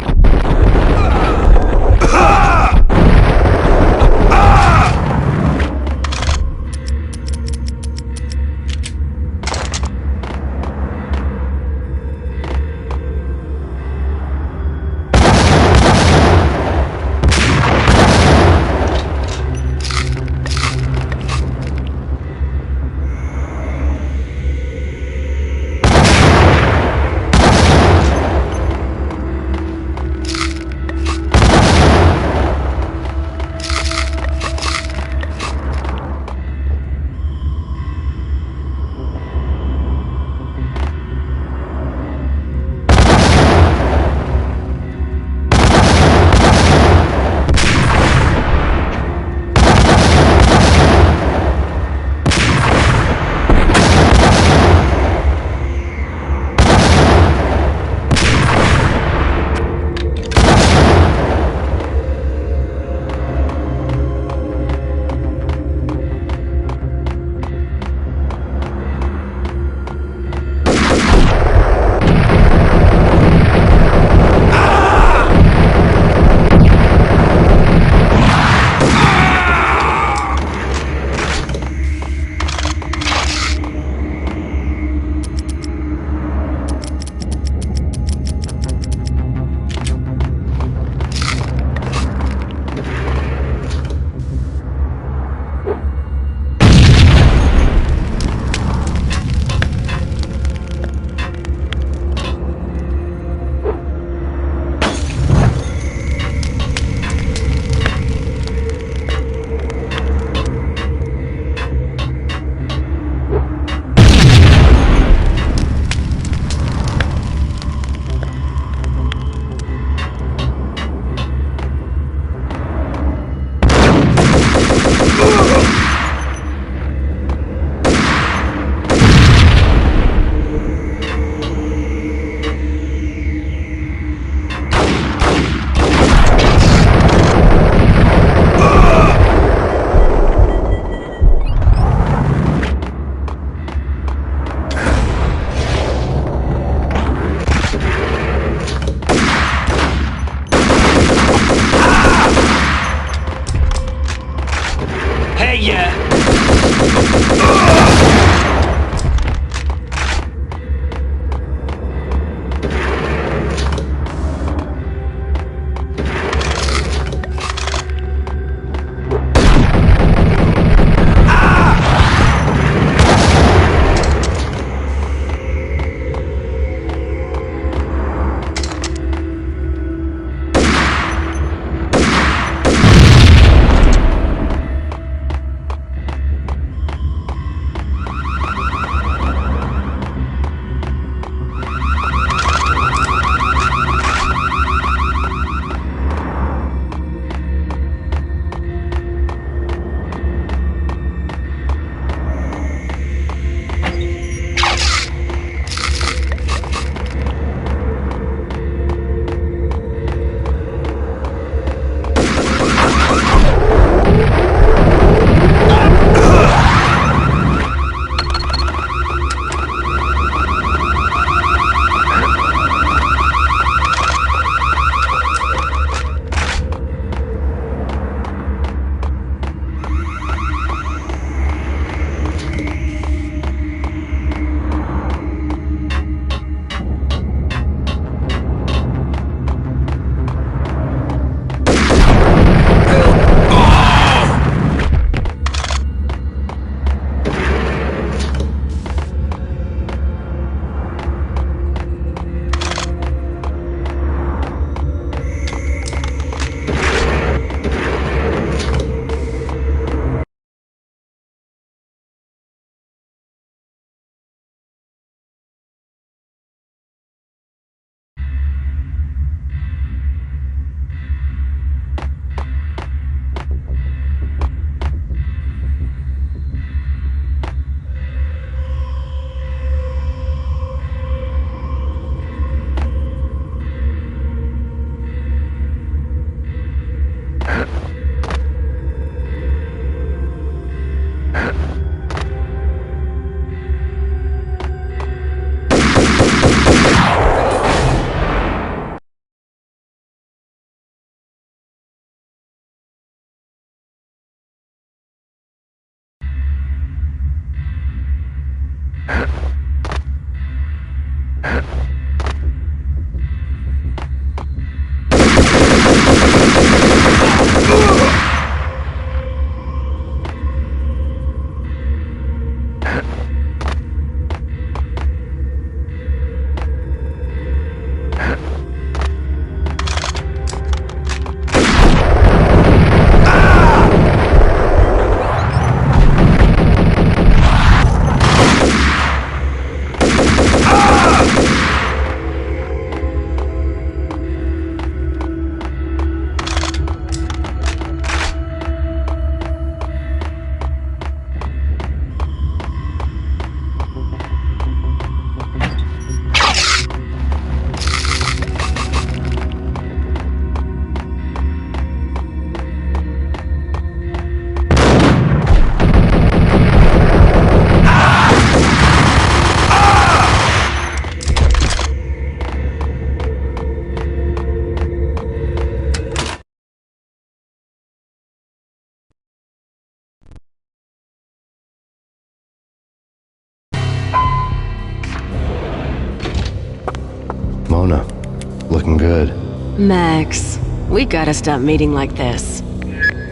A: Looking good.
O: Max, we gotta stop meeting like this.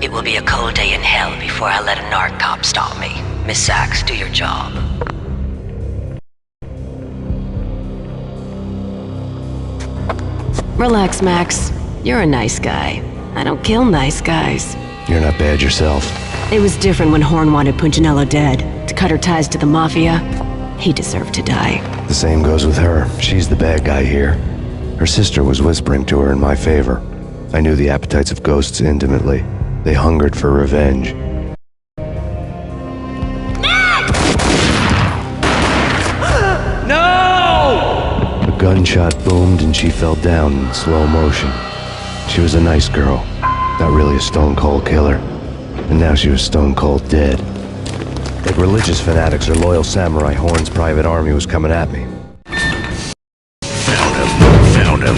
M: It will be a cold day in hell before I let a narc cop stop me. Miss Sachs, do your job.
O: Relax, Max. You're a nice guy. I don't kill nice guys.
A: You're not bad yourself.
O: It was different when Horn wanted Punchinello dead. To cut her ties to the Mafia, he deserved to die.
A: The same goes with her. She's the bad guy here. Her sister was whispering to her in my favor. I knew the appetites of ghosts intimately. They hungered for revenge.
F: No!
A: A gunshot boomed and she fell down in slow motion. She was a nice girl, not really a stone-cold killer. And now she was stone-cold dead. Like religious fanatics or loyal samurai, Horn's private army was coming at me.
K: Found him.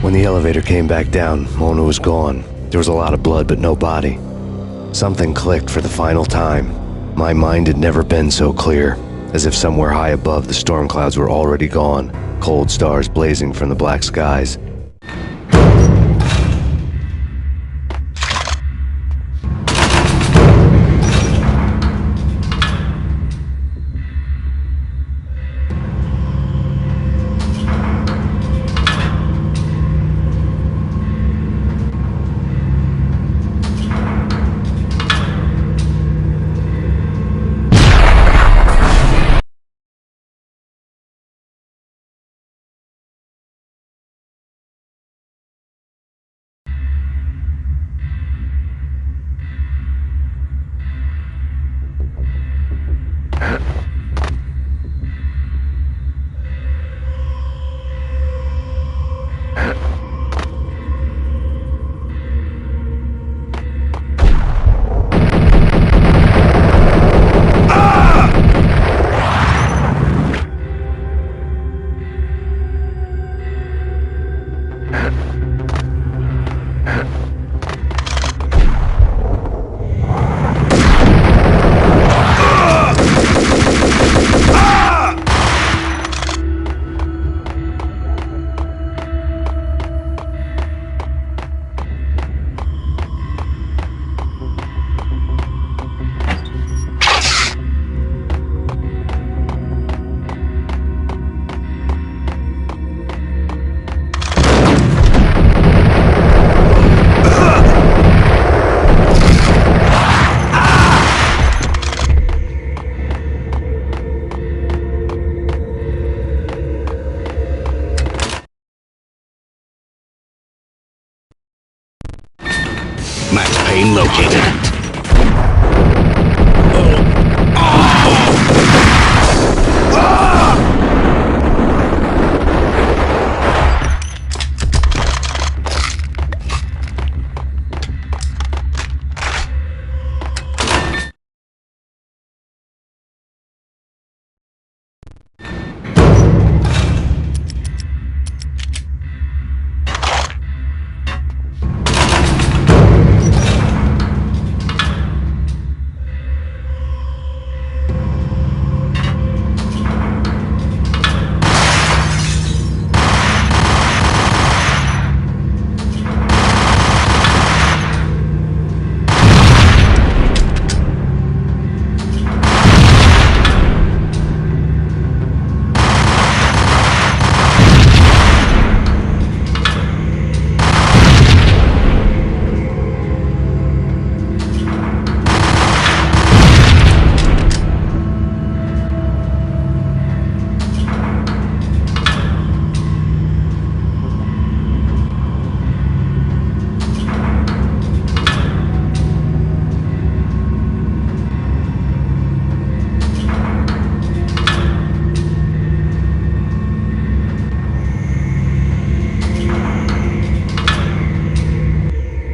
A: When the elevator came back down, Mona was gone. There was a lot of blood, but no body. Something clicked for the final time. My mind had never been so clear, as if somewhere high above the storm clouds were already gone, cold stars blazing from the black skies.
K: Max Payne located.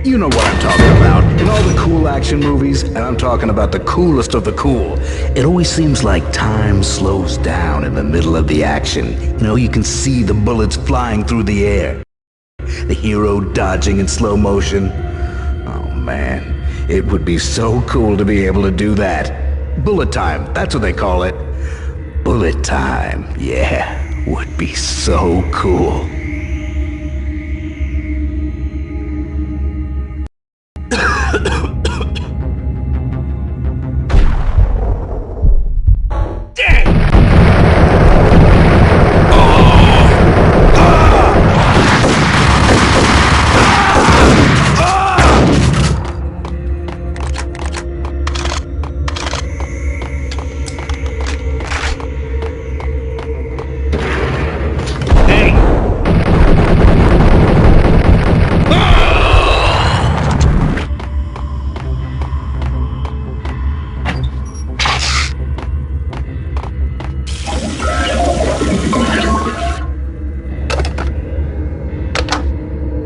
K: You know what I'm talking about. In all the cool action movies, and I'm talking about the coolest of the cool, it always seems like time slows down in the middle of the action. You know, you can see the bullets flying through the air. The hero dodging in slow motion. Oh man, it would be so cool to be able to do that. Bullet time, that's what they call it. Bullet time, yeah, would be so cool.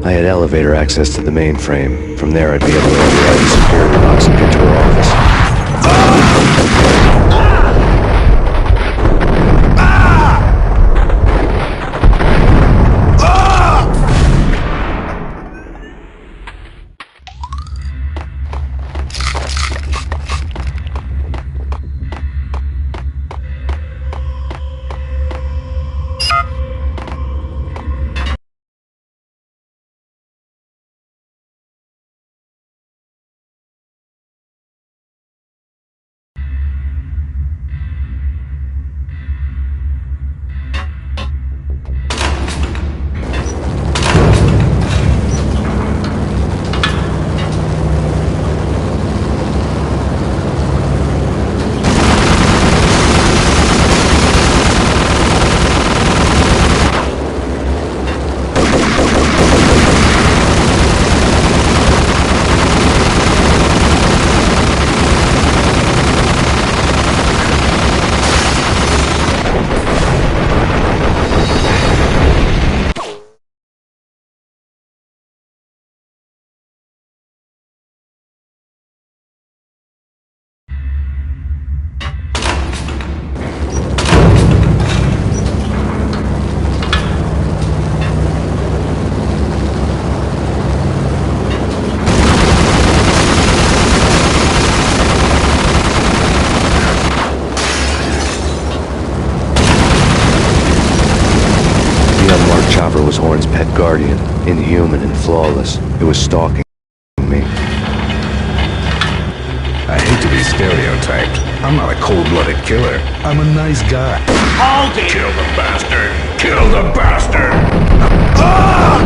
A: I had elevator access to the mainframe. From there, I'd be able to override the security box and get to her office. Chopper was Horn's pet guardian, inhuman and flawless. It was stalking me.
K: I hate to be stereotyped. I'm not a cold-blooded killer. I'm a nice guy.
P: Hold it!
K: Kill the bastard! Kill the bastard! Ah!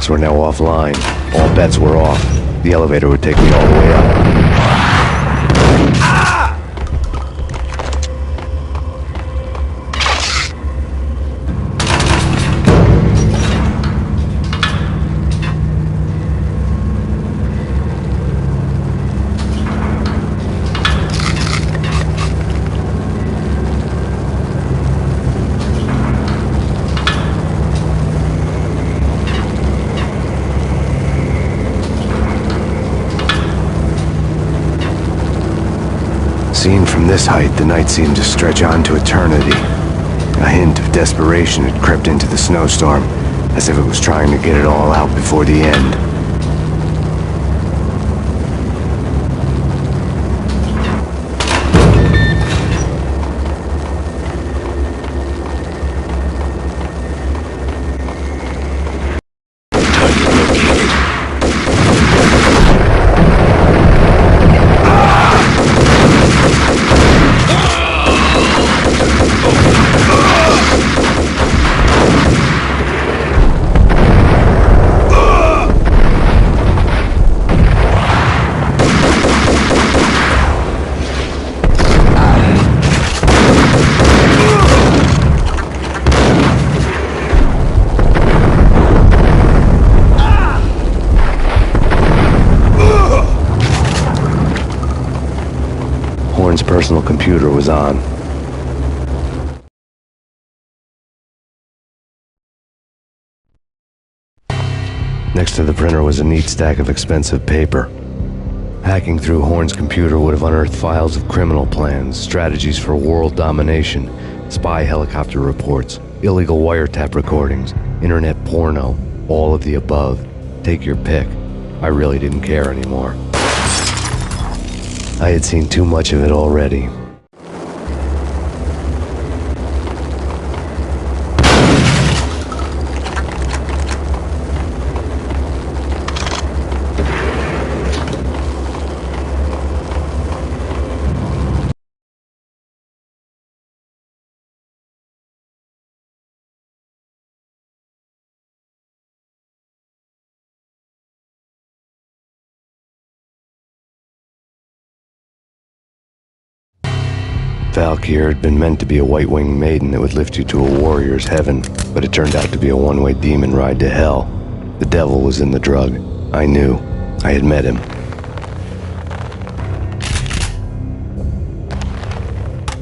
A: locks were now offline. All bets were off. The elevator would take me all the way up. Seen from this height, the night seemed to stretch on to eternity. A hint of desperation had crept into the snowstorm, as if it was trying to get it all out before the end. Horn's personal computer was on. Next to the printer was a neat stack of expensive paper. Hacking through Horn's computer would have unearthed files of criminal plans, strategies for world domination, spy helicopter reports, illegal wiretap recordings, internet porno, all of the above. Take your pick. I really didn't care anymore. I had seen too much of it already. Valkyr had been meant to be a white-winged maiden that would lift you to a warrior's heaven, but it turned out to be a one-way demon ride to hell. The devil was in the drug. I knew. I had met him.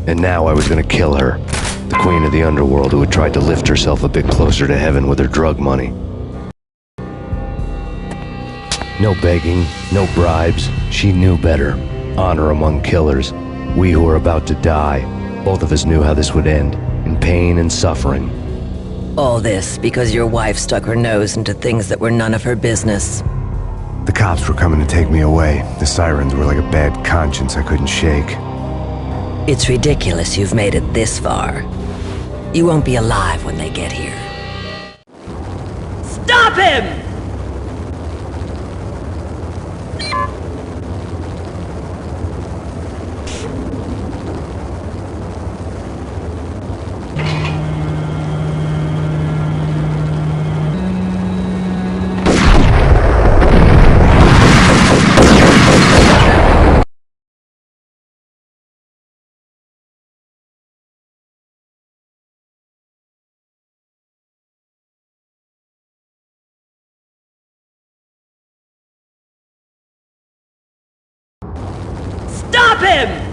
A: And now I was gonna kill her. The queen of the underworld who had tried to lift herself a bit closer to heaven with her drug money. No begging, no bribes. She knew better. Honor among killers. We who were about to die, both of us knew how this would end, in pain and suffering.
M: All this because your wife stuck her nose into things that were none of her business.
A: The cops were coming to take me away. The sirens were like a bad conscience I couldn't shake.
M: It's ridiculous you've made it this far. You won't be alive when they get here.
O: Stop him! Stop him!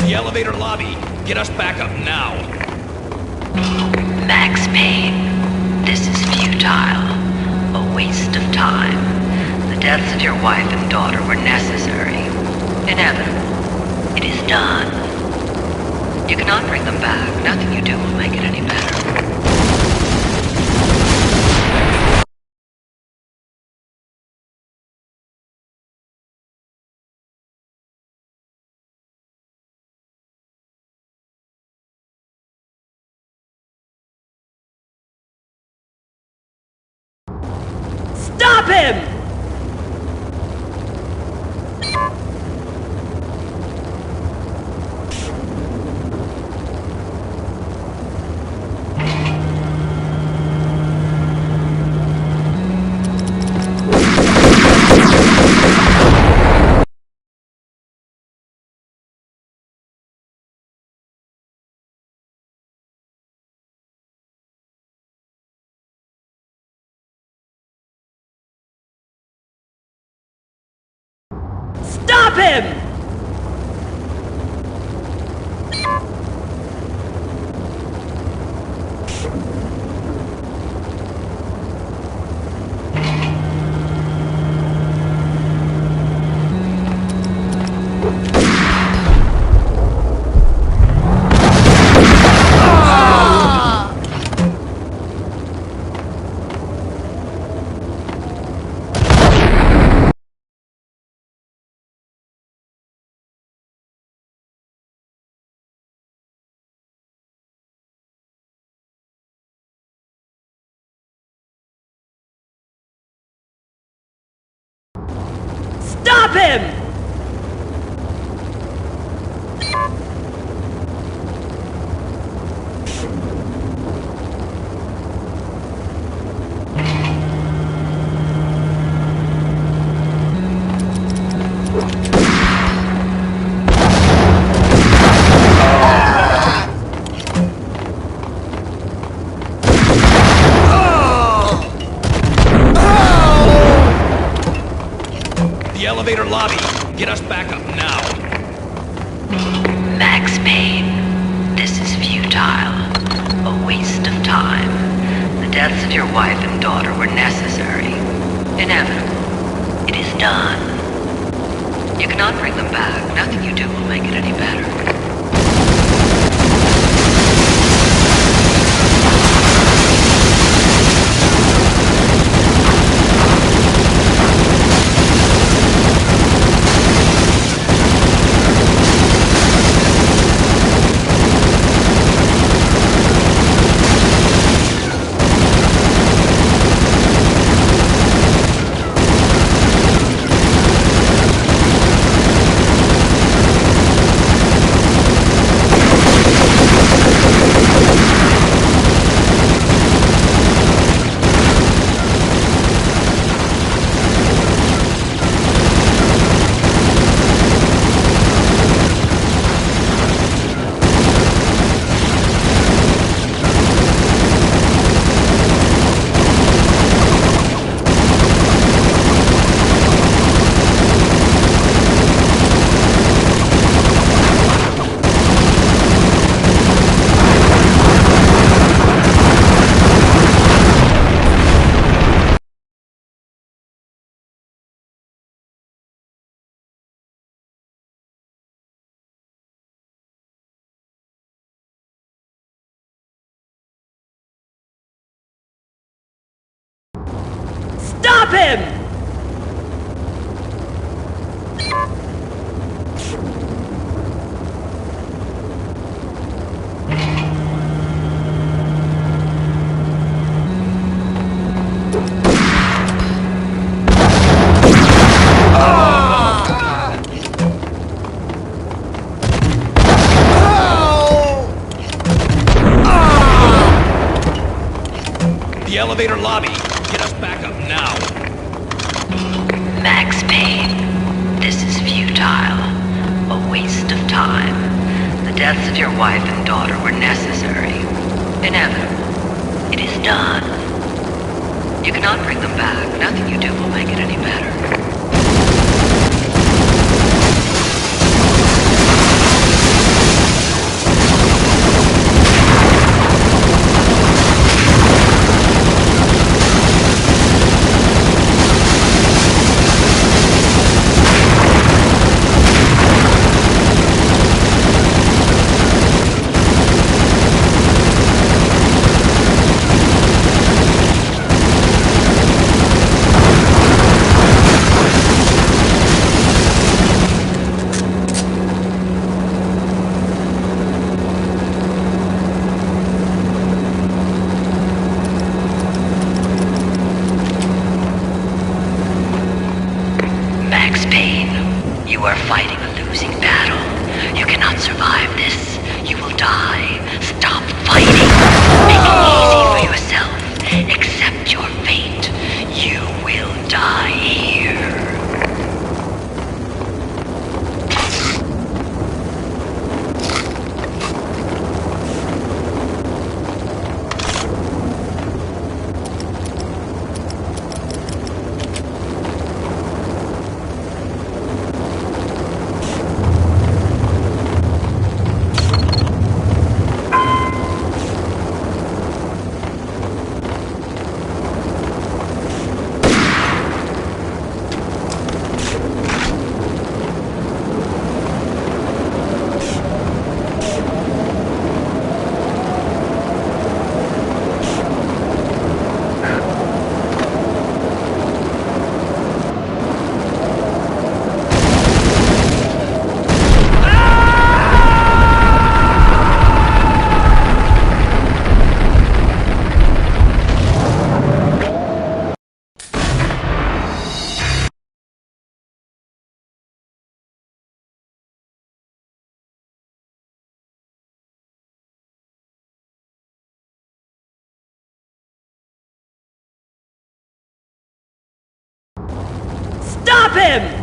F: The elevator lobby. Get us back up now.
I: Max Payne, this is futile. A waste of time. The deaths of your wife and daughter were necessary. Inevitable. It is done.
M: You cannot bring them back. Nothing you do will make it any better.
O: Stop him! Stop him! Stop him!
F: The elevator lobby. Get us back up now.
M: Max Payne, this is futile. A waste of time. The deaths of your wife and daughter were necessary. Inevitable. It is done. You cannot bring them back. Nothing you do will make it any better.
O: Stop him!
F: The elevator lobby. Get us back up now.
M: Max Payne, this is futile. A waste of time. The deaths of your wife and daughter were necessary. Inevitable. It is done. You cannot bring them back. Nothing you do will make it any better. Max Payne, you are fighting a losing battle. You cannot survive this. You will die. Stop fighting. Make it easy for yourself. Accept your fate. You will die here.
P: Stop him!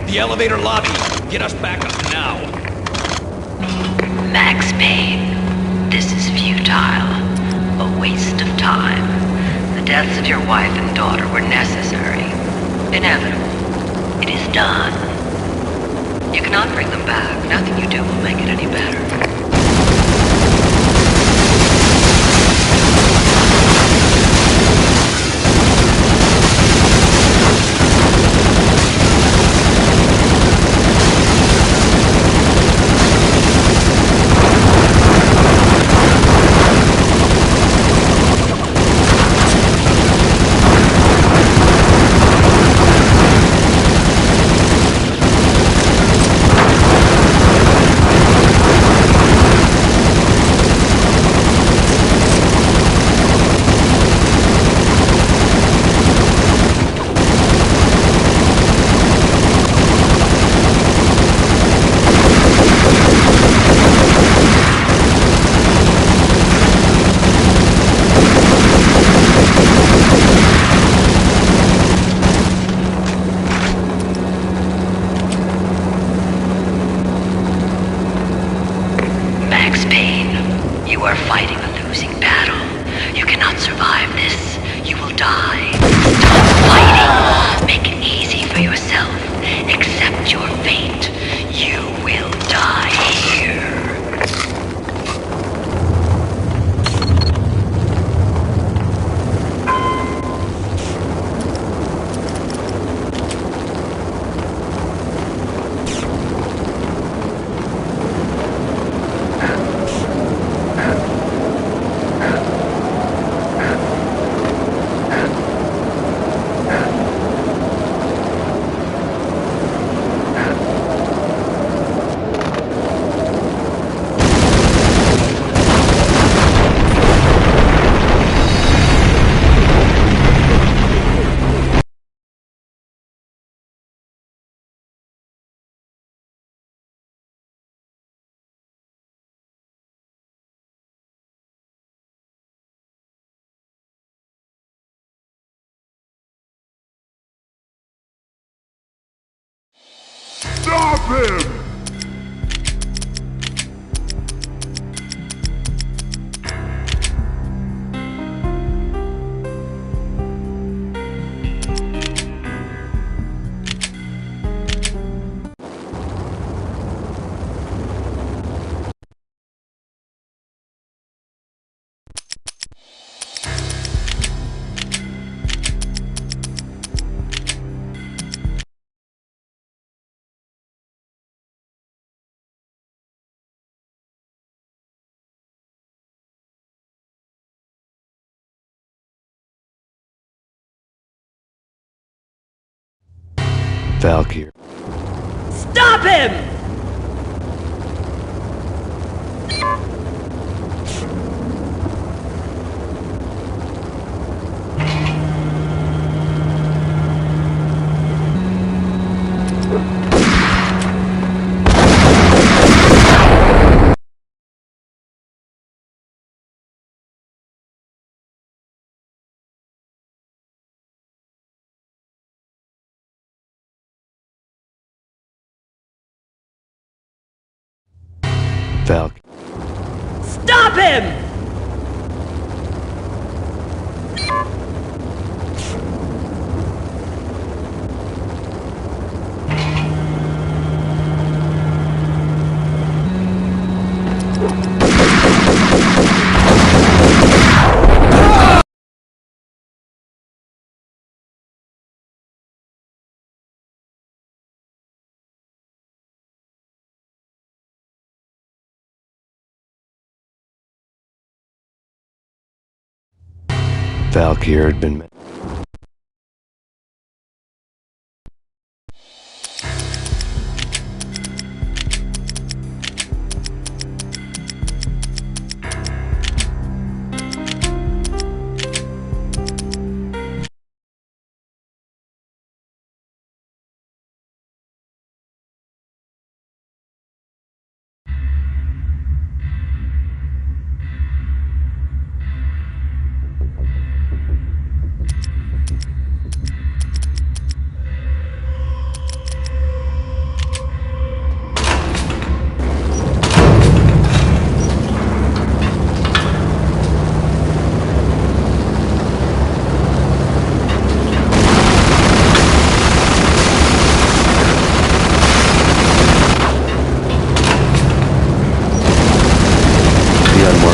Q: The elevator lobby. Get us back up now.
M: Max Payne, this is futile. A waste of time. The deaths of your wife and daughter were necessary. Inevitable. It is done. You cannot bring them back. Nothing you do will make it any better. Max Payne, you are fighting a losing battle. You cannot survive this. You will die. Stop fighting. Make it easy for yourself. Accept your fate. You will die here.
R: Stop him!
A: Valkyrie.
P: Stop him!
A: Valkyrie.
P: Stop him!
A: Valkyrie had been...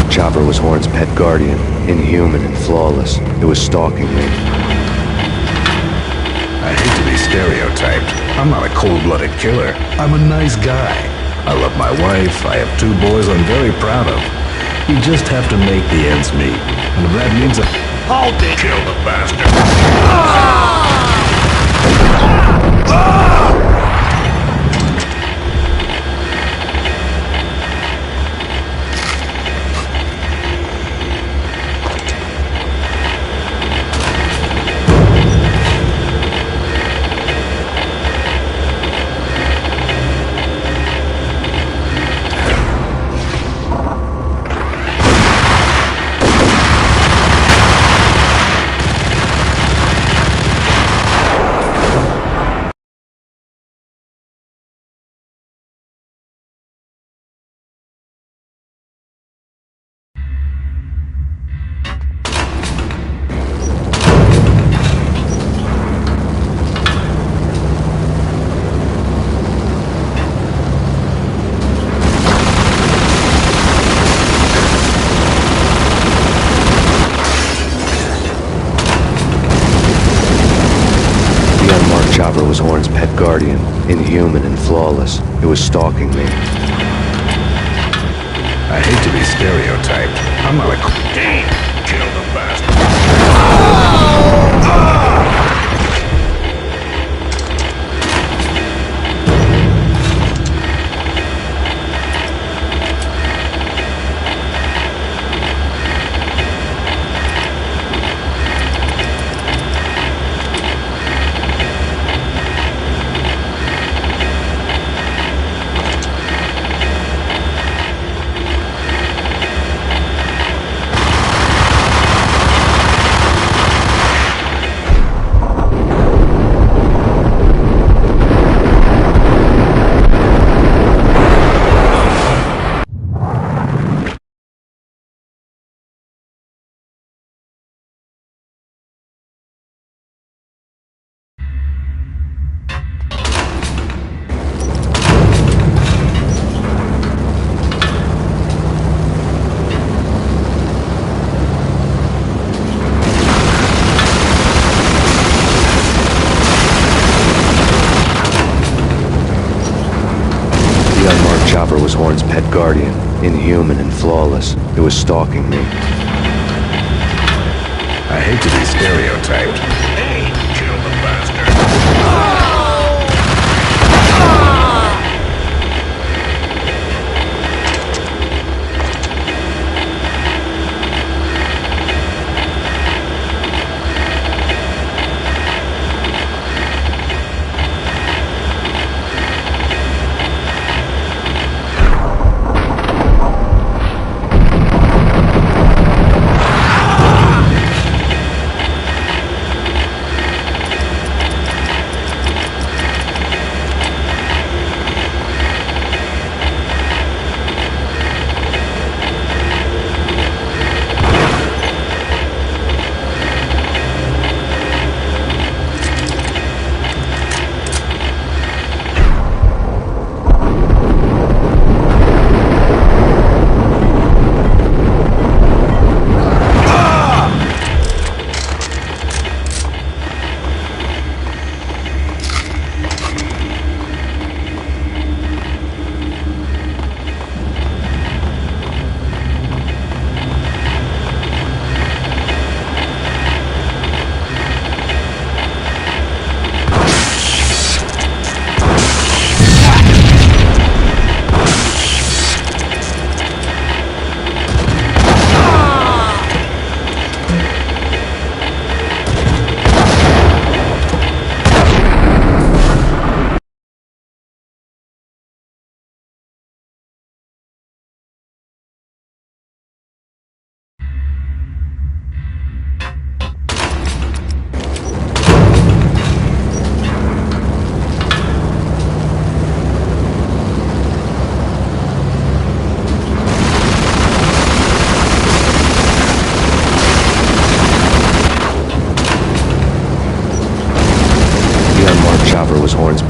A: Chopper was Horn's pet guardian, inhuman and flawless. It was stalking me.
K: I hate to be stereotyped. I'm not a cold-blooded killer. I'm a nice guy. I love my wife. I have 2 boys I'm very proud of. You just have to make the ends meet. And if that means
R: Hold it! Kill the bastard!
A: Chopper was Horn's pet guardian, inhuman and flawless. It was stalking me.
K: I hate to be stereotyped. I'm not a...
R: Damn! Kill the bastard!
A: Chopper was Horn's pet guardian, inhuman and flawless. It was stalking me.
K: I hate to be stereotyped.
R: Hey, kill the bastard!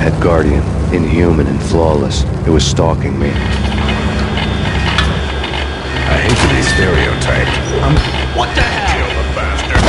A: head guardian, inhuman and flawless. It was stalking me.
K: I hate to be stereotyped.
Q: What the hell?
R: Kill the bastard.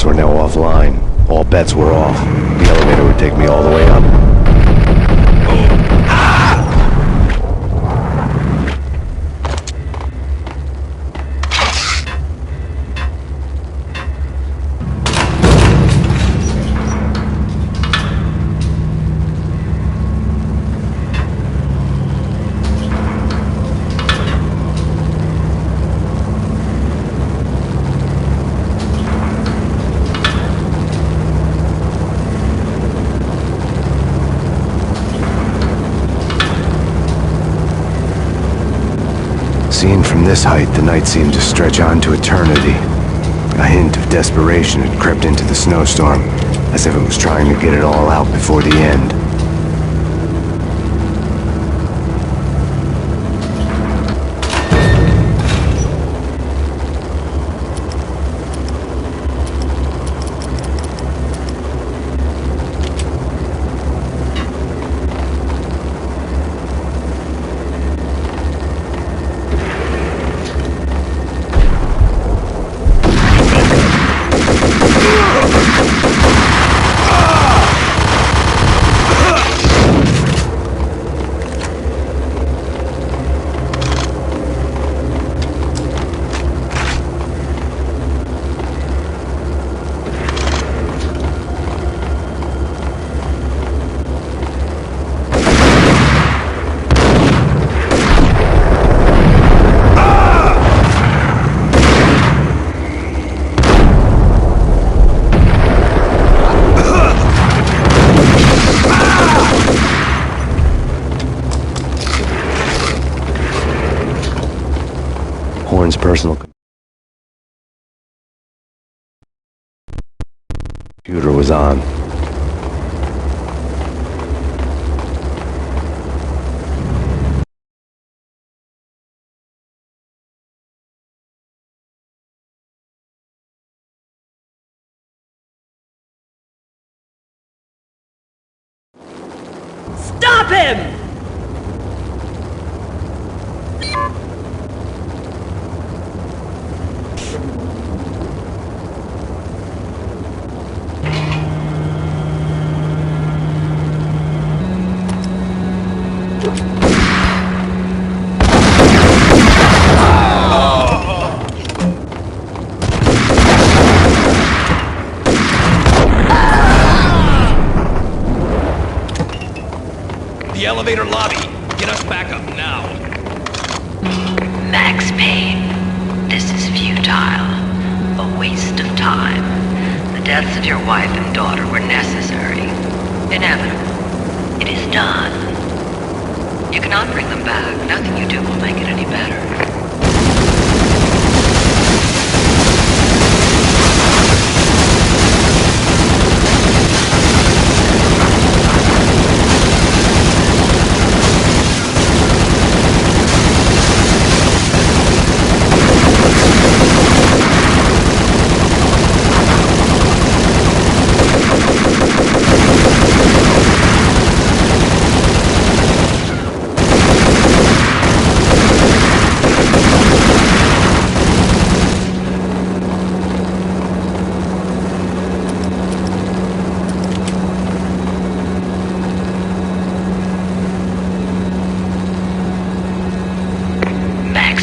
A: Were now offline. All bets were off. The elevator would take me all the way up. Seen from this height, the night seemed to stretch on to eternity. A hint of desperation had crept into the snowstorm, as if it was trying to get it all out before the end. Horn's personal computer was on.
P: Stop him!
Q: The elevator lobby. Get us back up now.
M: Max Payne, this is futile. A waste of time. The deaths of your wife and daughter were necessary. Inevitable. It is done. You cannot bring them back. Nothing you do will make it any better.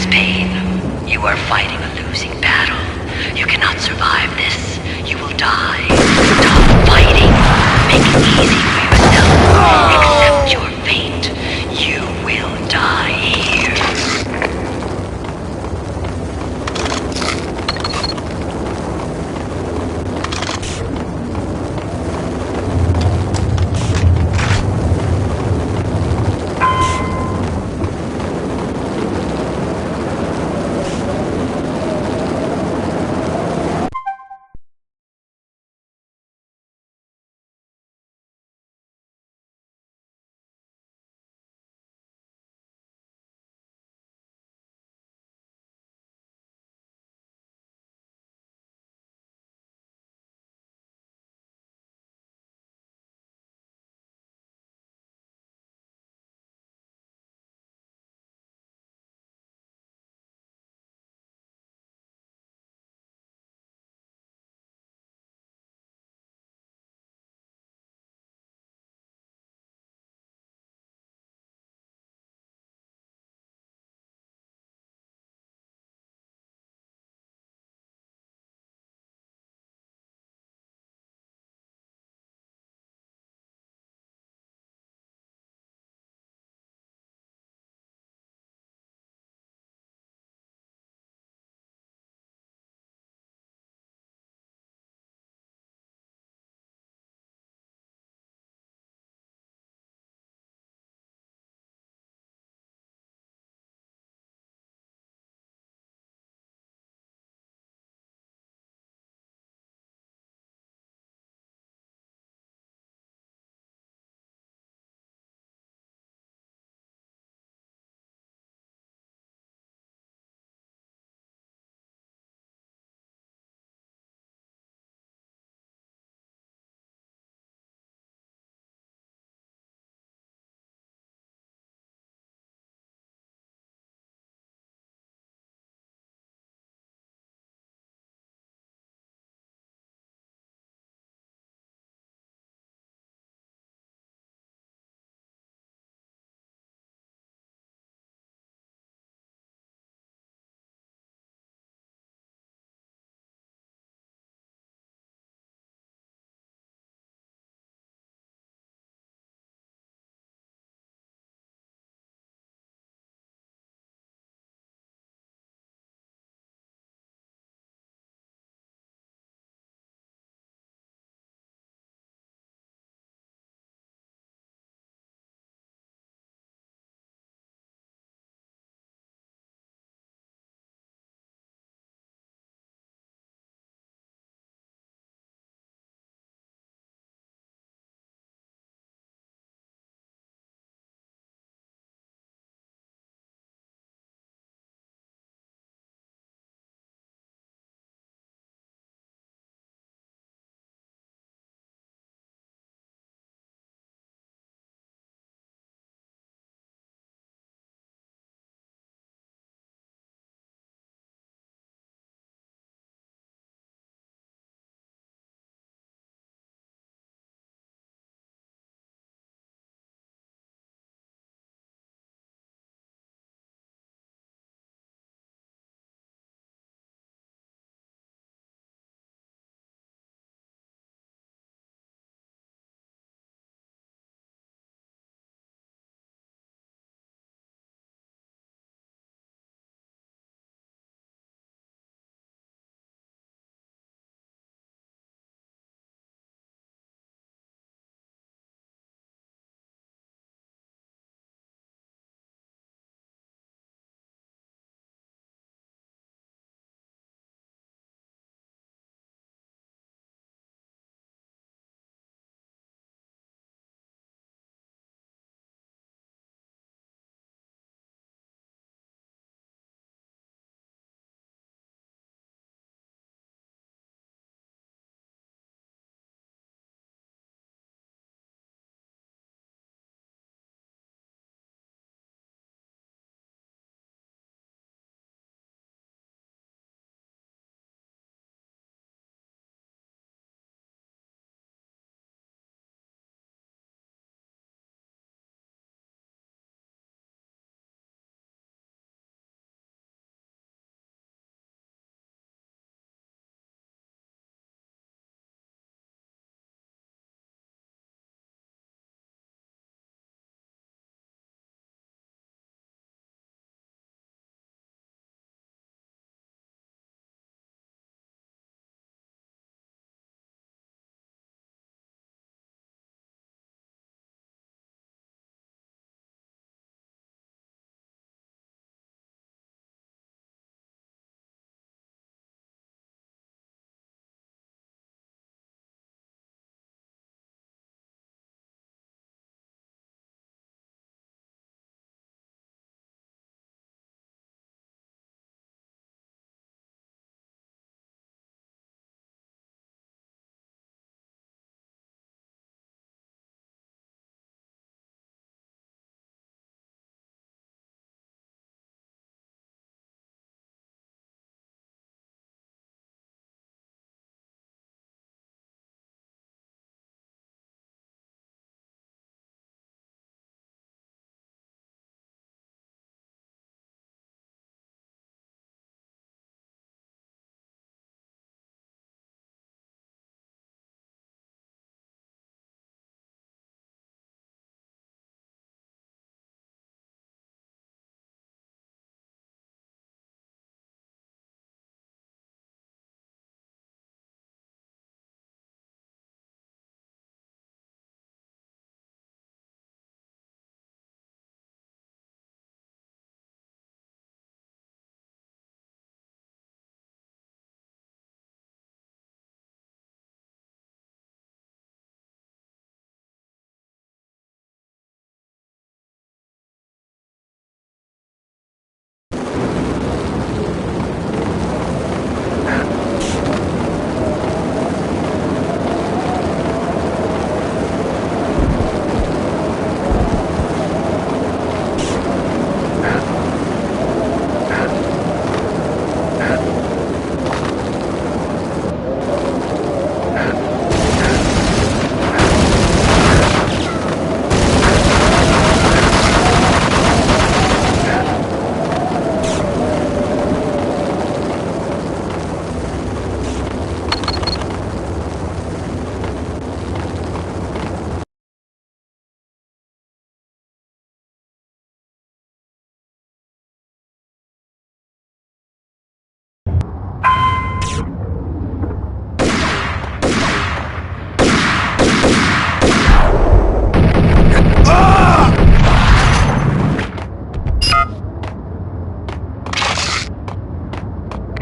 M: Payne, you are fighting a losing battle. You cannot survive this. You will die. Stop fighting. Make it easy for yourself. Accept your fate. You will die here.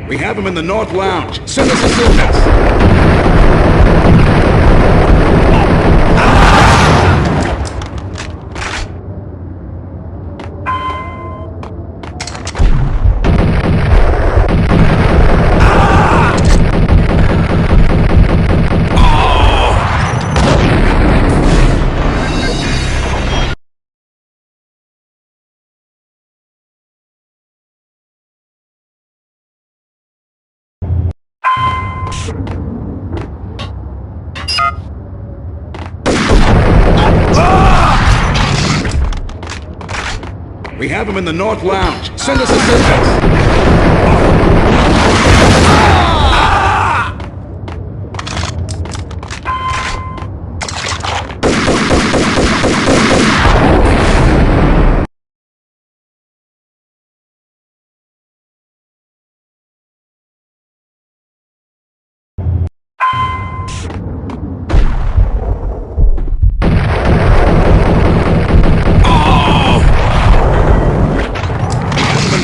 K: We have him in the North Lounge. Send us assistance. We have him in the North Lounge. Send us assistance.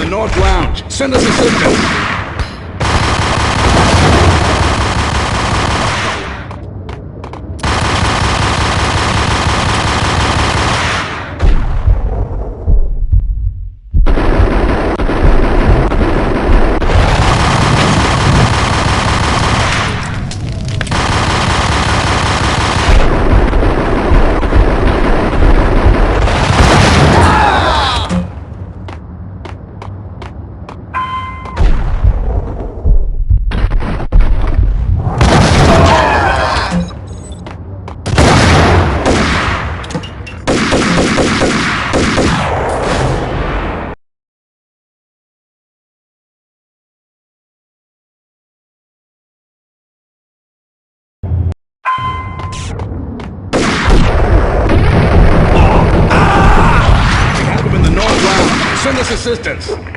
K: North Lounge. Send us assistance. Send us assistance.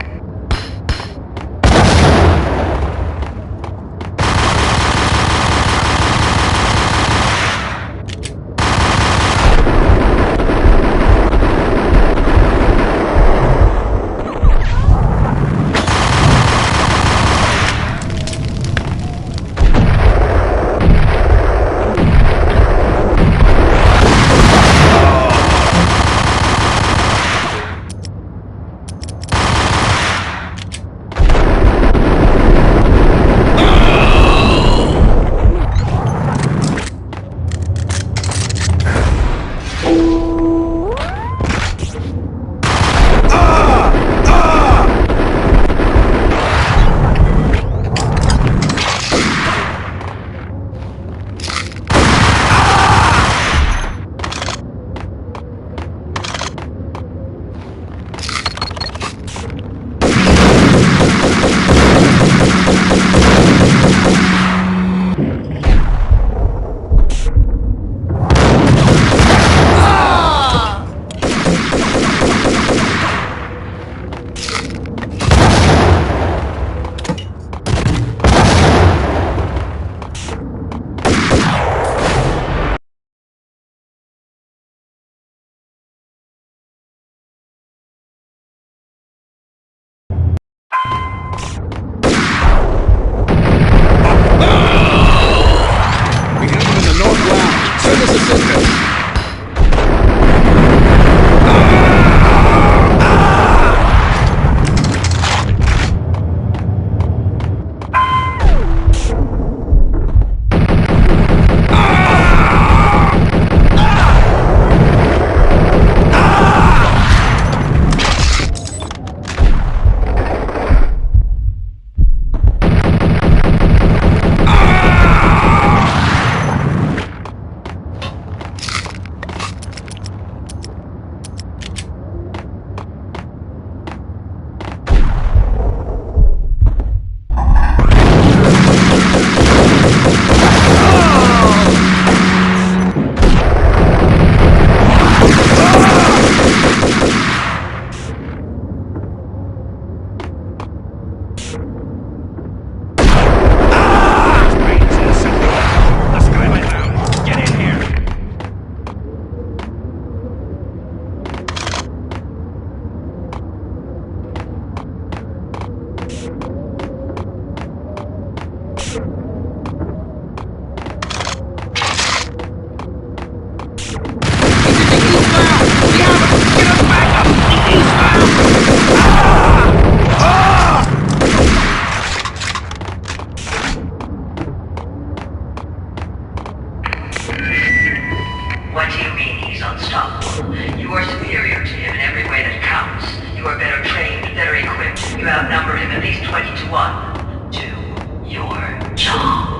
M: one to your jaw.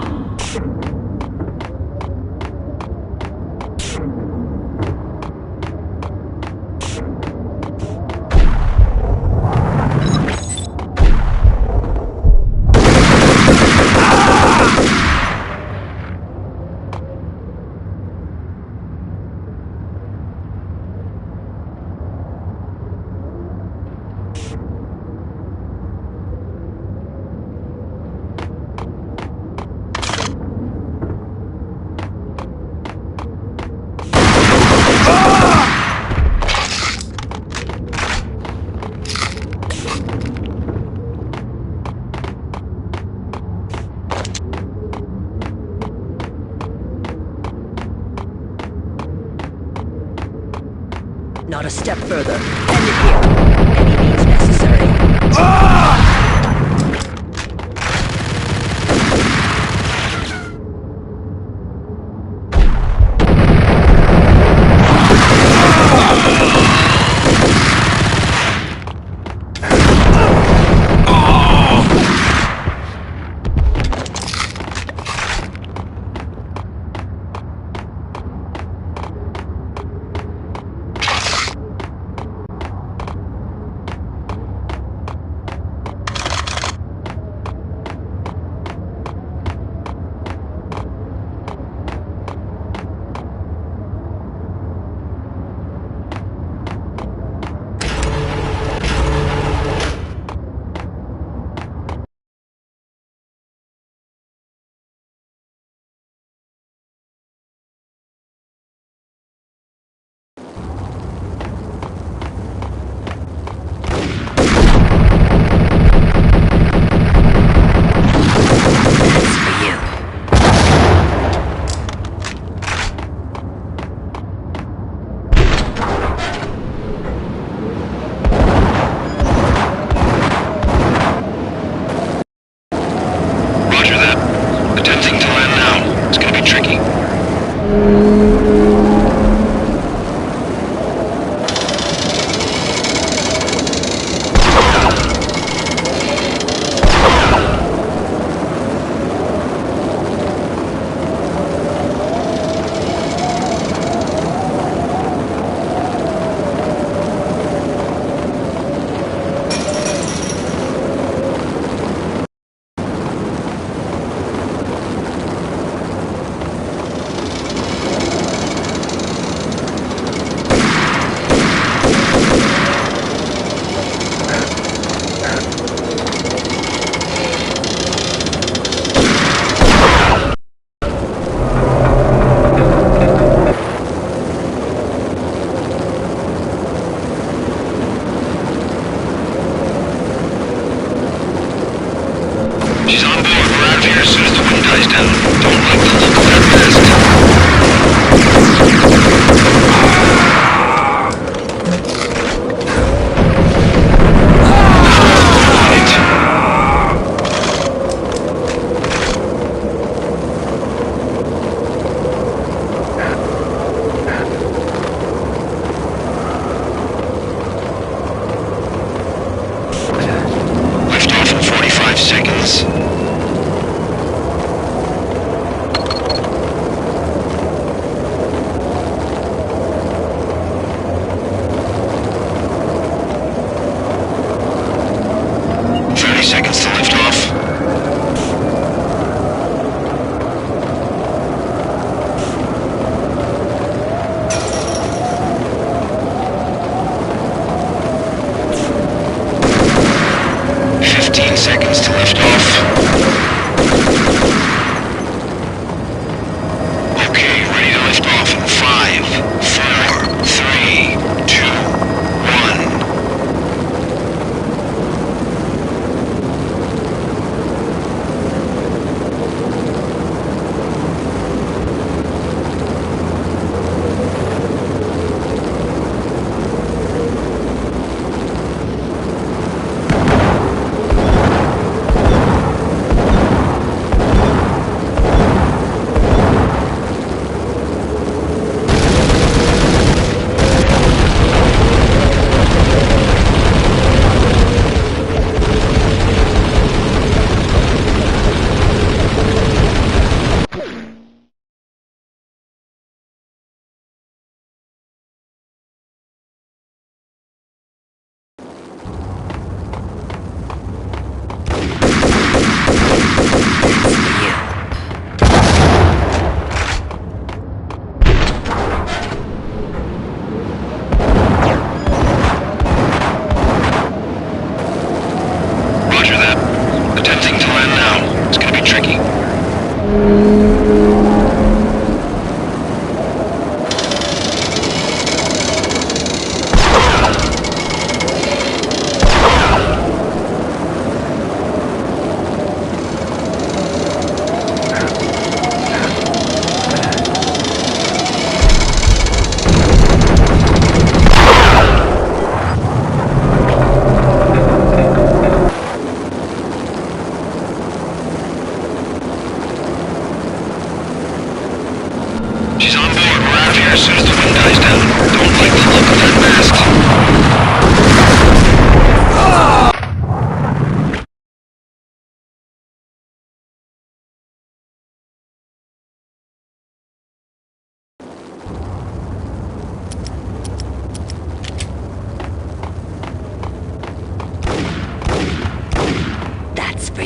P: Not a step further. End it here. Any means necessary.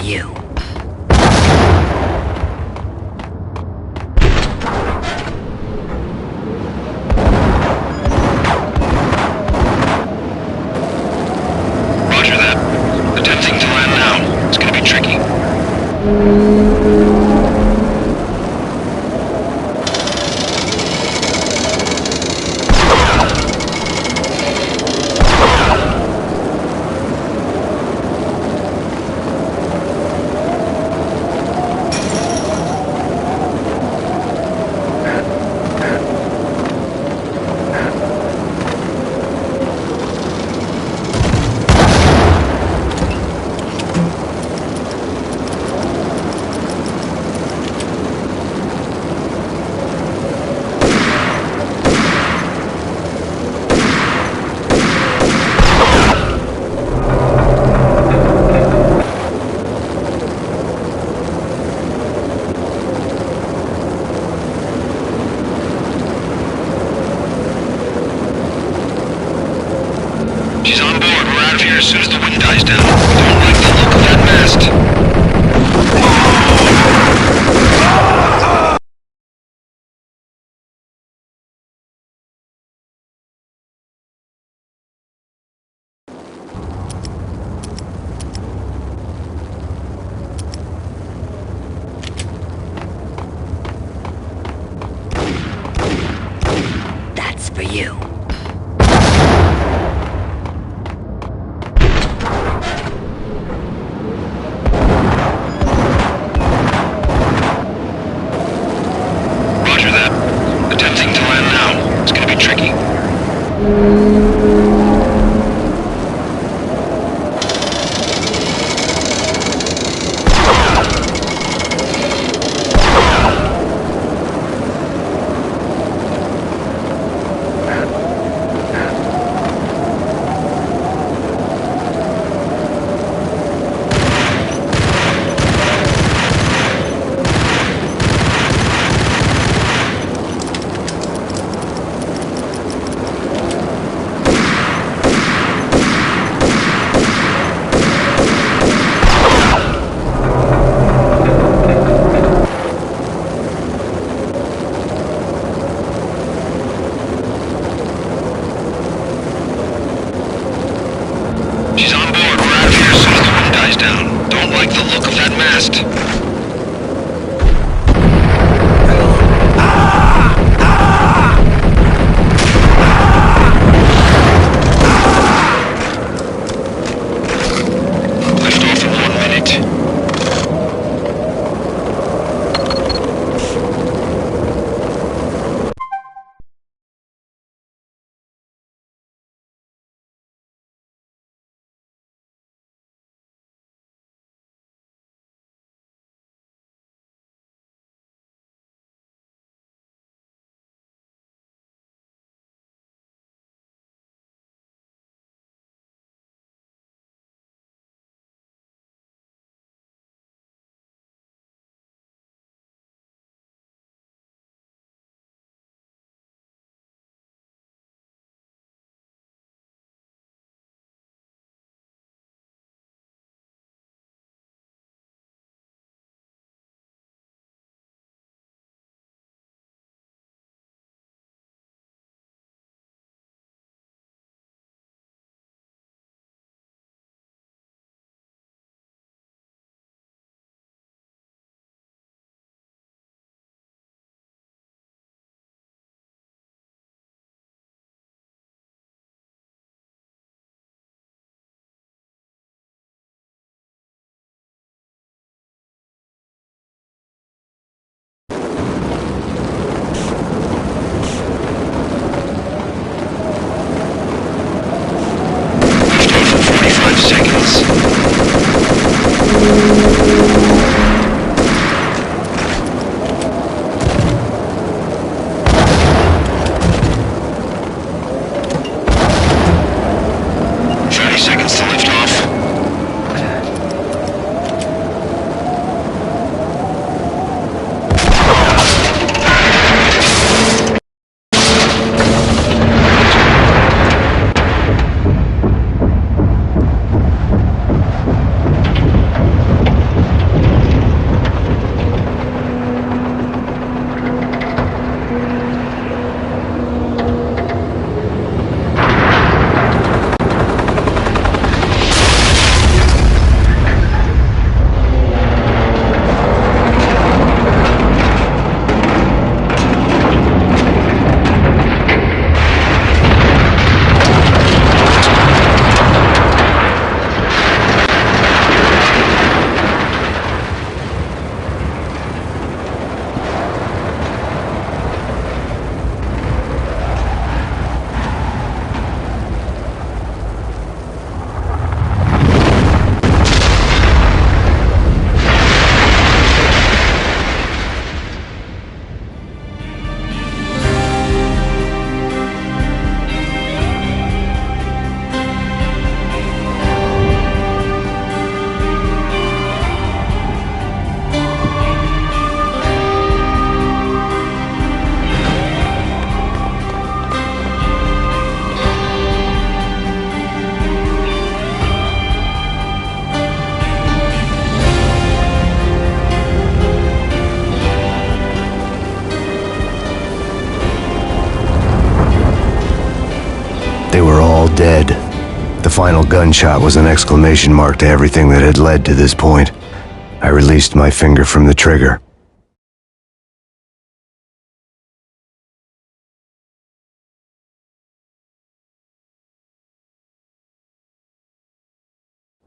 M: you.
B: Roger that. Attempting to land now. It's gonna be tricky. She's on board. We're out of here as soon as the wind dies down. Don't like the look of that mast.
M: That's for you.
B: Roger that. Attempting to land now. It's gonna be tricky. She's on board. We're out of here as soon as the wind dies down. Don't like the look of that mast.
A: final gunshot was an exclamation mark to everything that had led to this point. I released my finger from the trigger.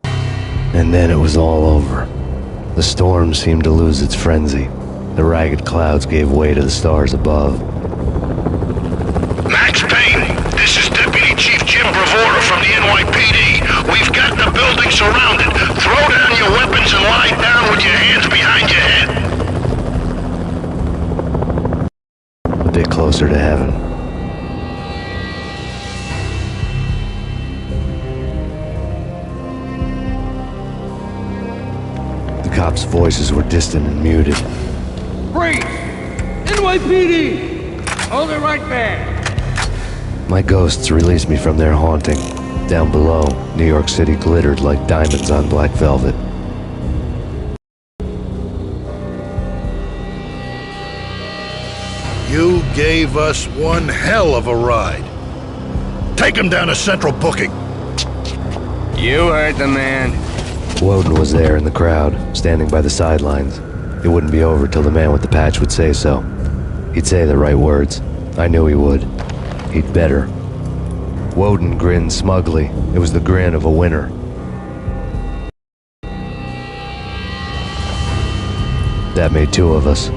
A: And then it was all over. The storm seemed to lose its frenzy. The ragged clouds gave way to the stars above.
R: Max Payne, this is Deputy Chief Jim Bravura from the NYPD. We've got the building surrounded. Throw down your weapons and lie down with your hands behind your head.
A: A bit closer to heaven. The cops' voices were distant and muted.
E: Freeze! NYPD! Hold it right there!
A: My ghosts released me from their haunting. Down below, New York City glittered like diamonds on black velvet.
L: You gave us one hell of a ride. Take him down to Central Booking.
J: You heard the man.
A: Woden was there in the crowd, standing by the sidelines. It wouldn't be over till the man with the patch would say so. He'd say the right words. I knew he would. He'd better. Woden grinned smugly. It was the grin of a winner. That made two of us.